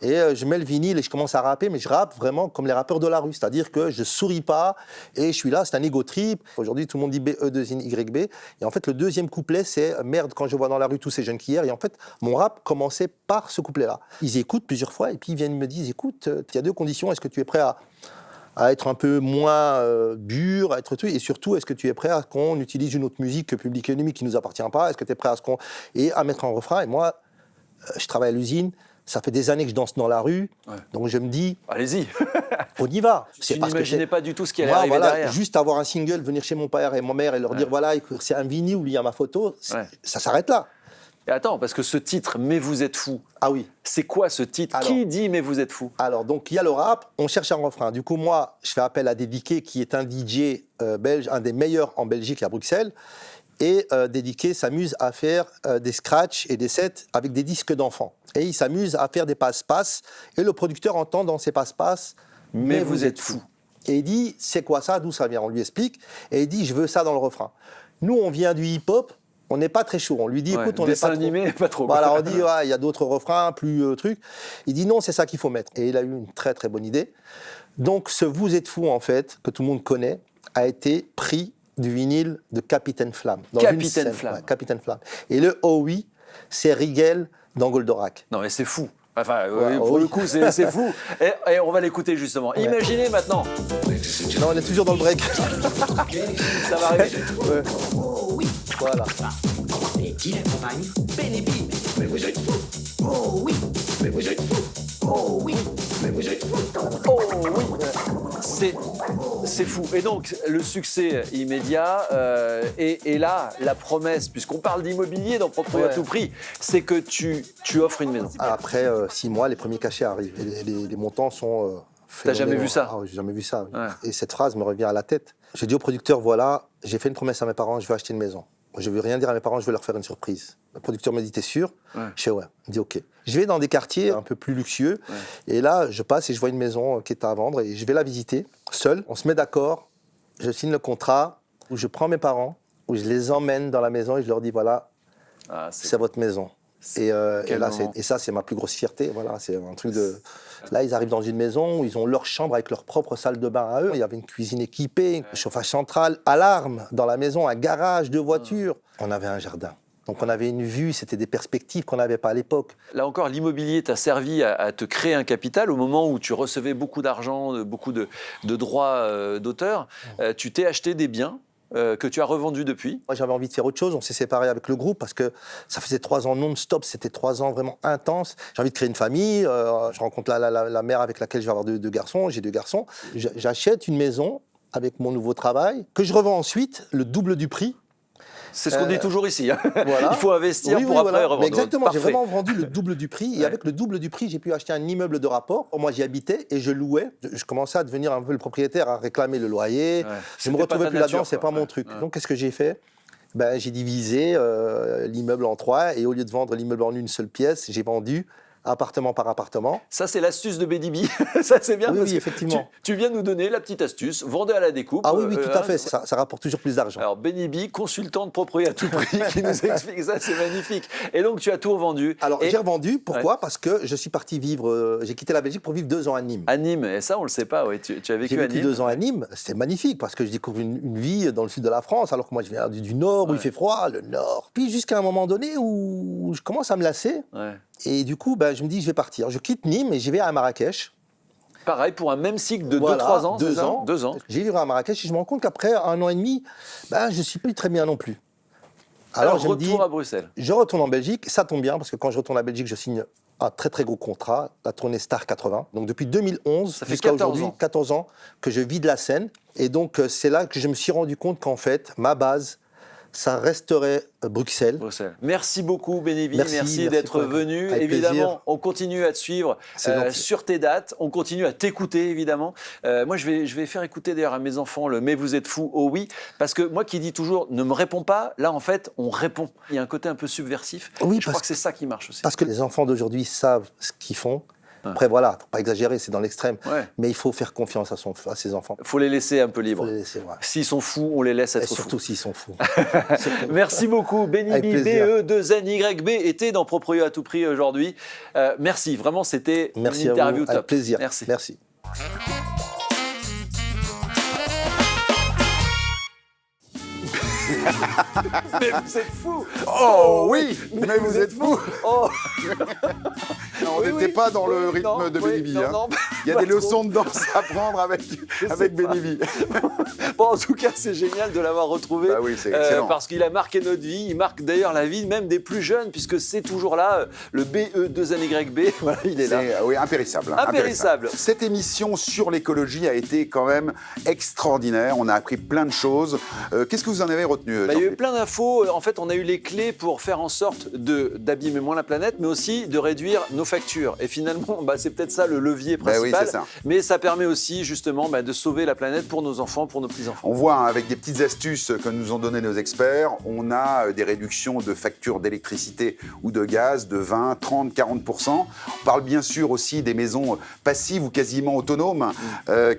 Speaker 5: Et je mets le vinyle et je commence à rapper, mais je rappe vraiment comme les rappeurs de la rue. C'est-à-dire que je souris pas et je suis là, c'est un ego trip. Aujourd'hui, tout le monde dit B-E-2-N-Y-B. Et en fait, le deuxième couplet, c'est « Merde, quand je vois dans la rue tous ces jeunes qui hier ». Et en fait, mon rap commençait par ce couplet-là. Ils écoutent plusieurs fois et puis ils viennent me dire « Écoute, il y a 2 conditions, est-ce que tu es prêt à à être un peu moins dur, à être tout. Et surtout, est-ce que tu es prêt à ce qu'on utilise une autre musique que Public Enemy qui ne nous appartient pas? Est-ce que tu es prêt à ce qu'on... Et à mettre un refrain. Et moi, je travaille à l'usine. Ça fait des années que je danse dans la rue, donc je me dis...
Speaker 3: Allez-y.
Speaker 5: On y va.
Speaker 3: Tu n'imaginais pas du tout ce qui allait arriver derrière.
Speaker 5: Juste avoir un single, venir chez mon père et ma mère et leur dire, voilà, c'est un vinyle où il y a ma photo, ça s'arrête là.
Speaker 3: Et attends, parce que ce titre, Mais vous êtes fou.
Speaker 5: Ah oui.
Speaker 3: C'est quoi ce titre? Alors, qui dit Mais vous êtes fou?
Speaker 5: Alors, donc, il y a le rap, on cherche un refrain. Du coup, moi, je fais appel à Dédiqué, qui est un DJ belge, un des meilleurs en Belgique, à Bruxelles. Et Dédiqué s'amuse à faire des scratchs et des sets avec des disques d'enfants. Et il s'amuse à faire des passe-passe. Et le producteur entend dans ces passe-passe «
Speaker 3: Mais vous êtes fou ».
Speaker 5: Et il dit « C'est quoi ça? D'où ça vient ?» On lui explique. Et il dit « Je veux ça dans le refrain ». Nous, on vient du hip-hop. On n'est pas très chaud. On lui dit « Écoute, on n'est pas
Speaker 3: animé,
Speaker 5: trop...
Speaker 3: pas trop. »
Speaker 5: Voilà, on dit « Il y a d'autres refrains, plus trucs. » Il dit « Non, c'est ça qu'il faut mettre. » Et il a eu une très, très bonne idée. Donc, ce « Vous êtes fou », en fait, que tout le monde connaît, a été pris du vinyle de Capitaine Flamme.
Speaker 3: Capitaine Flamme.
Speaker 5: Ouais, Capitaine Flamme. Et le Oh oui, c'est Rigel dans Goldorak.
Speaker 3: Non, mais c'est fou. Enfin, pour le coup, c'est fou. Et on va l'écouter justement. Ouais. Imaginez maintenant.
Speaker 5: Non, on est toujours dans le break.
Speaker 3: Ça va arriver.
Speaker 5: Ouais. Voilà.
Speaker 16: Et qui l'accompagne? Bénébi. Mais vous êtes fou. Oh oui. Mais vous êtes fou. Oh oui. Mais vous êtes fou.
Speaker 3: Oh oui. C'est fou. Et donc, le succès immédiat, et là, la promesse, puisqu'on parle d'immobilier dans Propriété à tout prix, c'est que tu offres une maison.
Speaker 5: Après 6 mois, les premiers cachets arrivent. Et les montants sont...
Speaker 3: T'as jamais vu ça?
Speaker 5: J'ai jamais vu ça. Oui. Ouais. Et cette phrase me revient à la tête. J'ai dit au producteur, voilà, j'ai fait une promesse à mes parents, je vais acheter une maison. Je ne veux rien dire à mes parents, je vais leur faire une surprise. Le producteur me dit, t'es sûr? Je fais ouais. Il me dit, ok. Je vais dans des quartiers un peu plus luxueux. Et là, je passe et je vois une maison qui est à vendre et je vais la visiter seul. On se met d'accord, je signe le contrat où je prends mes parents, où je les emmène dans la maison et je leur dis, voilà, c'est votre maison. Et ça, c'est ma plus grosse fierté. Voilà, c'est un truc de... Là, ils arrivent dans une maison où ils ont leur chambre avec leur propre salle de bain à eux. Il y avait une cuisine équipée, un chauffage central, alarme dans la maison, un garage, 2 voitures. On avait un jardin. Donc on avait une vue, c'était des perspectives qu'on n'avait pas à l'époque.
Speaker 3: Là encore, l'immobilier t'a servi à te créer un capital au moment où tu recevais beaucoup d'argent, beaucoup de droits d'auteur. Tu t'es acheté des biens que tu as revendu depuis?
Speaker 5: Moi, j'avais envie de faire autre chose. On s'est séparés avec le groupe parce que ça faisait 3 ans non-stop. C'était 3 ans vraiment intenses. J'ai envie de créer une famille. Je rencontre la mère avec laquelle je vais avoir 2 garçons. J'ai 2 garçons. J'achète une maison avec mon nouveau travail que je revends ensuite le double du prix.
Speaker 3: C'est ce qu'on dit toujours ici. Hein. Voilà. Il faut investir pour après revendre.
Speaker 5: Mais exactement, j'ai vraiment vendu le double du prix. Et avec le double du prix, j'ai pu acheter un immeuble de rapport. Moi, j'y habitais et je louais. Je commençais à devenir un peu le propriétaire, à réclamer le loyer. Je me retrouvais plus là-dedans, c'est pas mon truc. Donc, qu'est-ce que j'ai fait? J'ai divisé l'immeuble en 3 et au lieu de vendre l'immeuble en une seule pièce, j'ai vendu appartement par appartement.
Speaker 3: Ça, c'est l'astuce de Bédibi. Ça, c'est bien.
Speaker 5: Oui, effectivement.
Speaker 3: Tu viens nous donner la petite astuce. Vendez à la découpe.
Speaker 5: Ah oui, tout à fait. Ça rapporte toujours plus d'argent.
Speaker 3: Alors, Bédibi, consultant de propriété à tout prix, qui nous explique ça, c'est magnifique. Et donc, tu as tout revendu.
Speaker 5: Alors, j'ai revendu. Pourquoi? Parce que je suis parti vivre... j'ai quitté la Belgique pour vivre 2 ans à Nîmes.
Speaker 3: À Nîmes, et ça, on ne le sait pas. Oui. Tu as vécu à Nîmes.
Speaker 5: J'ai vécu 2 ans à Nîmes. C'était magnifique parce que je découvre une vie dans le sud de la France, alors que moi, je viens du Nord, où il fait froid, le Nord. Puis, jusqu'à un moment donné où je commence à me lasser. Et du coup, je me dis, je vais partir. Je quitte Nîmes et j'y vais à Marrakech.
Speaker 3: Pareil, pour un même cycle de 2-3 ans.
Speaker 5: 2 ans.
Speaker 3: 2 ans.
Speaker 5: J'ai vécu à Marrakech et je me rends compte qu'après 1 an et demi, je ne suis plus très bien non plus.
Speaker 3: Alors je retourne à Bruxelles.
Speaker 5: Je retourne en Belgique. Ça tombe bien parce que quand je retourne à Belgique, je signe un très très gros contrat, la tournée Star 80. Donc depuis 2011 jusqu'à aujourd'hui, 14 ans que je vis de la scène. Et donc c'est là que je me suis rendu compte qu'en fait, ma base, ça resterait Bruxelles.
Speaker 3: Merci beaucoup, Bénévi. Merci d'être venu. Évidemment, plaisir. On continue à te suivre sur tes dates. On continue à t'écouter, évidemment. Moi, je vais faire écouter d'ailleurs à mes enfants le « Mais vous êtes fou, oh oui ». Parce que moi qui dis toujours « Ne me réponds pas », là, en fait, on répond. Il y a un côté un peu subversif.
Speaker 5: Oui,
Speaker 3: je crois que c'est ça qui marche aussi.
Speaker 5: Parce que les enfants d'aujourd'hui savent ce qu'ils font. Après, voilà, faut pas exagérer, c'est dans l'extrême. Mais il faut faire confiance à ses enfants.
Speaker 3: Il faut les laisser un peu libres. S'ils sont fous, on les laisse être fous.
Speaker 5: Surtout s'ils sont fous.
Speaker 3: Merci beaucoup. Bénibi, BE2NYB, était dans Propriété à tout prix aujourd'hui. Merci, vraiment, c'était une interview top.
Speaker 5: Avec plaisir.
Speaker 3: Merci. Mais vous êtes fous!
Speaker 2: Oh oui! Mais vous êtes fous!
Speaker 3: Oh.
Speaker 2: On n'était pas dans le rythme de Bénibi.
Speaker 3: Non.
Speaker 2: Il y a des leçons de danse à prendre avec Bénévi.
Speaker 3: Bon, en tout cas, c'est génial de l'avoir retrouvé.
Speaker 2: Bah oui, c'est excellent.
Speaker 3: Parce qu'il a marqué notre vie. Il marque d'ailleurs la vie même des plus jeunes, puisque c'est toujours là, le BE2NYB. Voilà, il est là.
Speaker 2: Oui, impérissable.
Speaker 3: Impérissable.
Speaker 2: Cette émission sur l'écologie a été quand même extraordinaire. On a appris plein de choses. Qu'est-ce que vous en avez retenu?
Speaker 3: Il y a eu plein d'infos. En fait, on a eu les clés pour faire en sorte d'abîmer moins la planète, mais aussi de réduire nos factures. Et finalement, c'est peut-être ça le levier principal.
Speaker 2: Oui, ça.
Speaker 3: Mais ça permet aussi justement de sauver la planète pour nos enfants, pour nos petits-enfants.
Speaker 2: On voit avec des petites astuces que nous ont donné nos experts, on a des réductions de factures d'électricité ou de gaz de 20, 30, 40%. On parle bien sûr aussi des maisons passives ou quasiment autonomes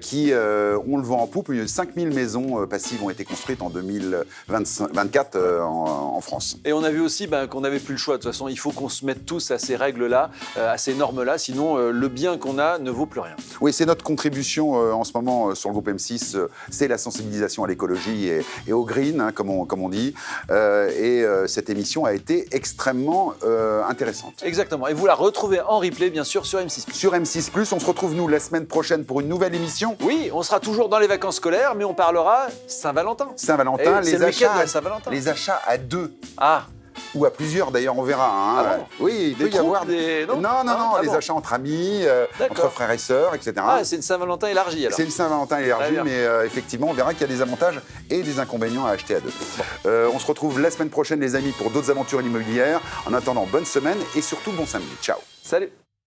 Speaker 2: qui ont le vent en poupe. 5000 maisons passives ont été construites en 2024 en France.
Speaker 3: Et on a vu aussi qu'on n'avait plus le choix. De toute façon, il faut qu'on se mette tous à ces règles-là, à ces normes-là, sinon le bien qu'on a ne vaut plus rien.
Speaker 2: Oui, c'est notre contribution en ce moment sur le groupe M6, c'est la sensibilisation à l'écologie et au green, comme on dit. Et cette émission a été extrêmement intéressante.
Speaker 3: Exactement. Et vous la retrouvez en replay, bien sûr, sur M6+.
Speaker 2: Sur M6+, on se retrouve, nous, la semaine prochaine pour une nouvelle émission.
Speaker 3: Oui, on sera toujours dans les vacances scolaires, mais on parlera Saint-Valentin.
Speaker 2: Saint-Valentin,
Speaker 3: les
Speaker 2: achats à deux.
Speaker 3: Ah.
Speaker 2: Ou à plusieurs, d'ailleurs, on verra.
Speaker 3: Ah bon?
Speaker 2: Oui, il peut y avoir les achats entre amis, entre frères et sœurs, etc.
Speaker 3: Ah, c'est une Saint-Valentin élargie, alors.
Speaker 2: C'est une Saint-Valentin élargie, mais effectivement, on verra qu'il y a des avantages et des inconvénients à acheter à deux. On se retrouve la semaine prochaine, les amis, pour d'autres aventures immobilières. En attendant, bonne semaine et surtout bon samedi. Ciao.
Speaker 3: Salut.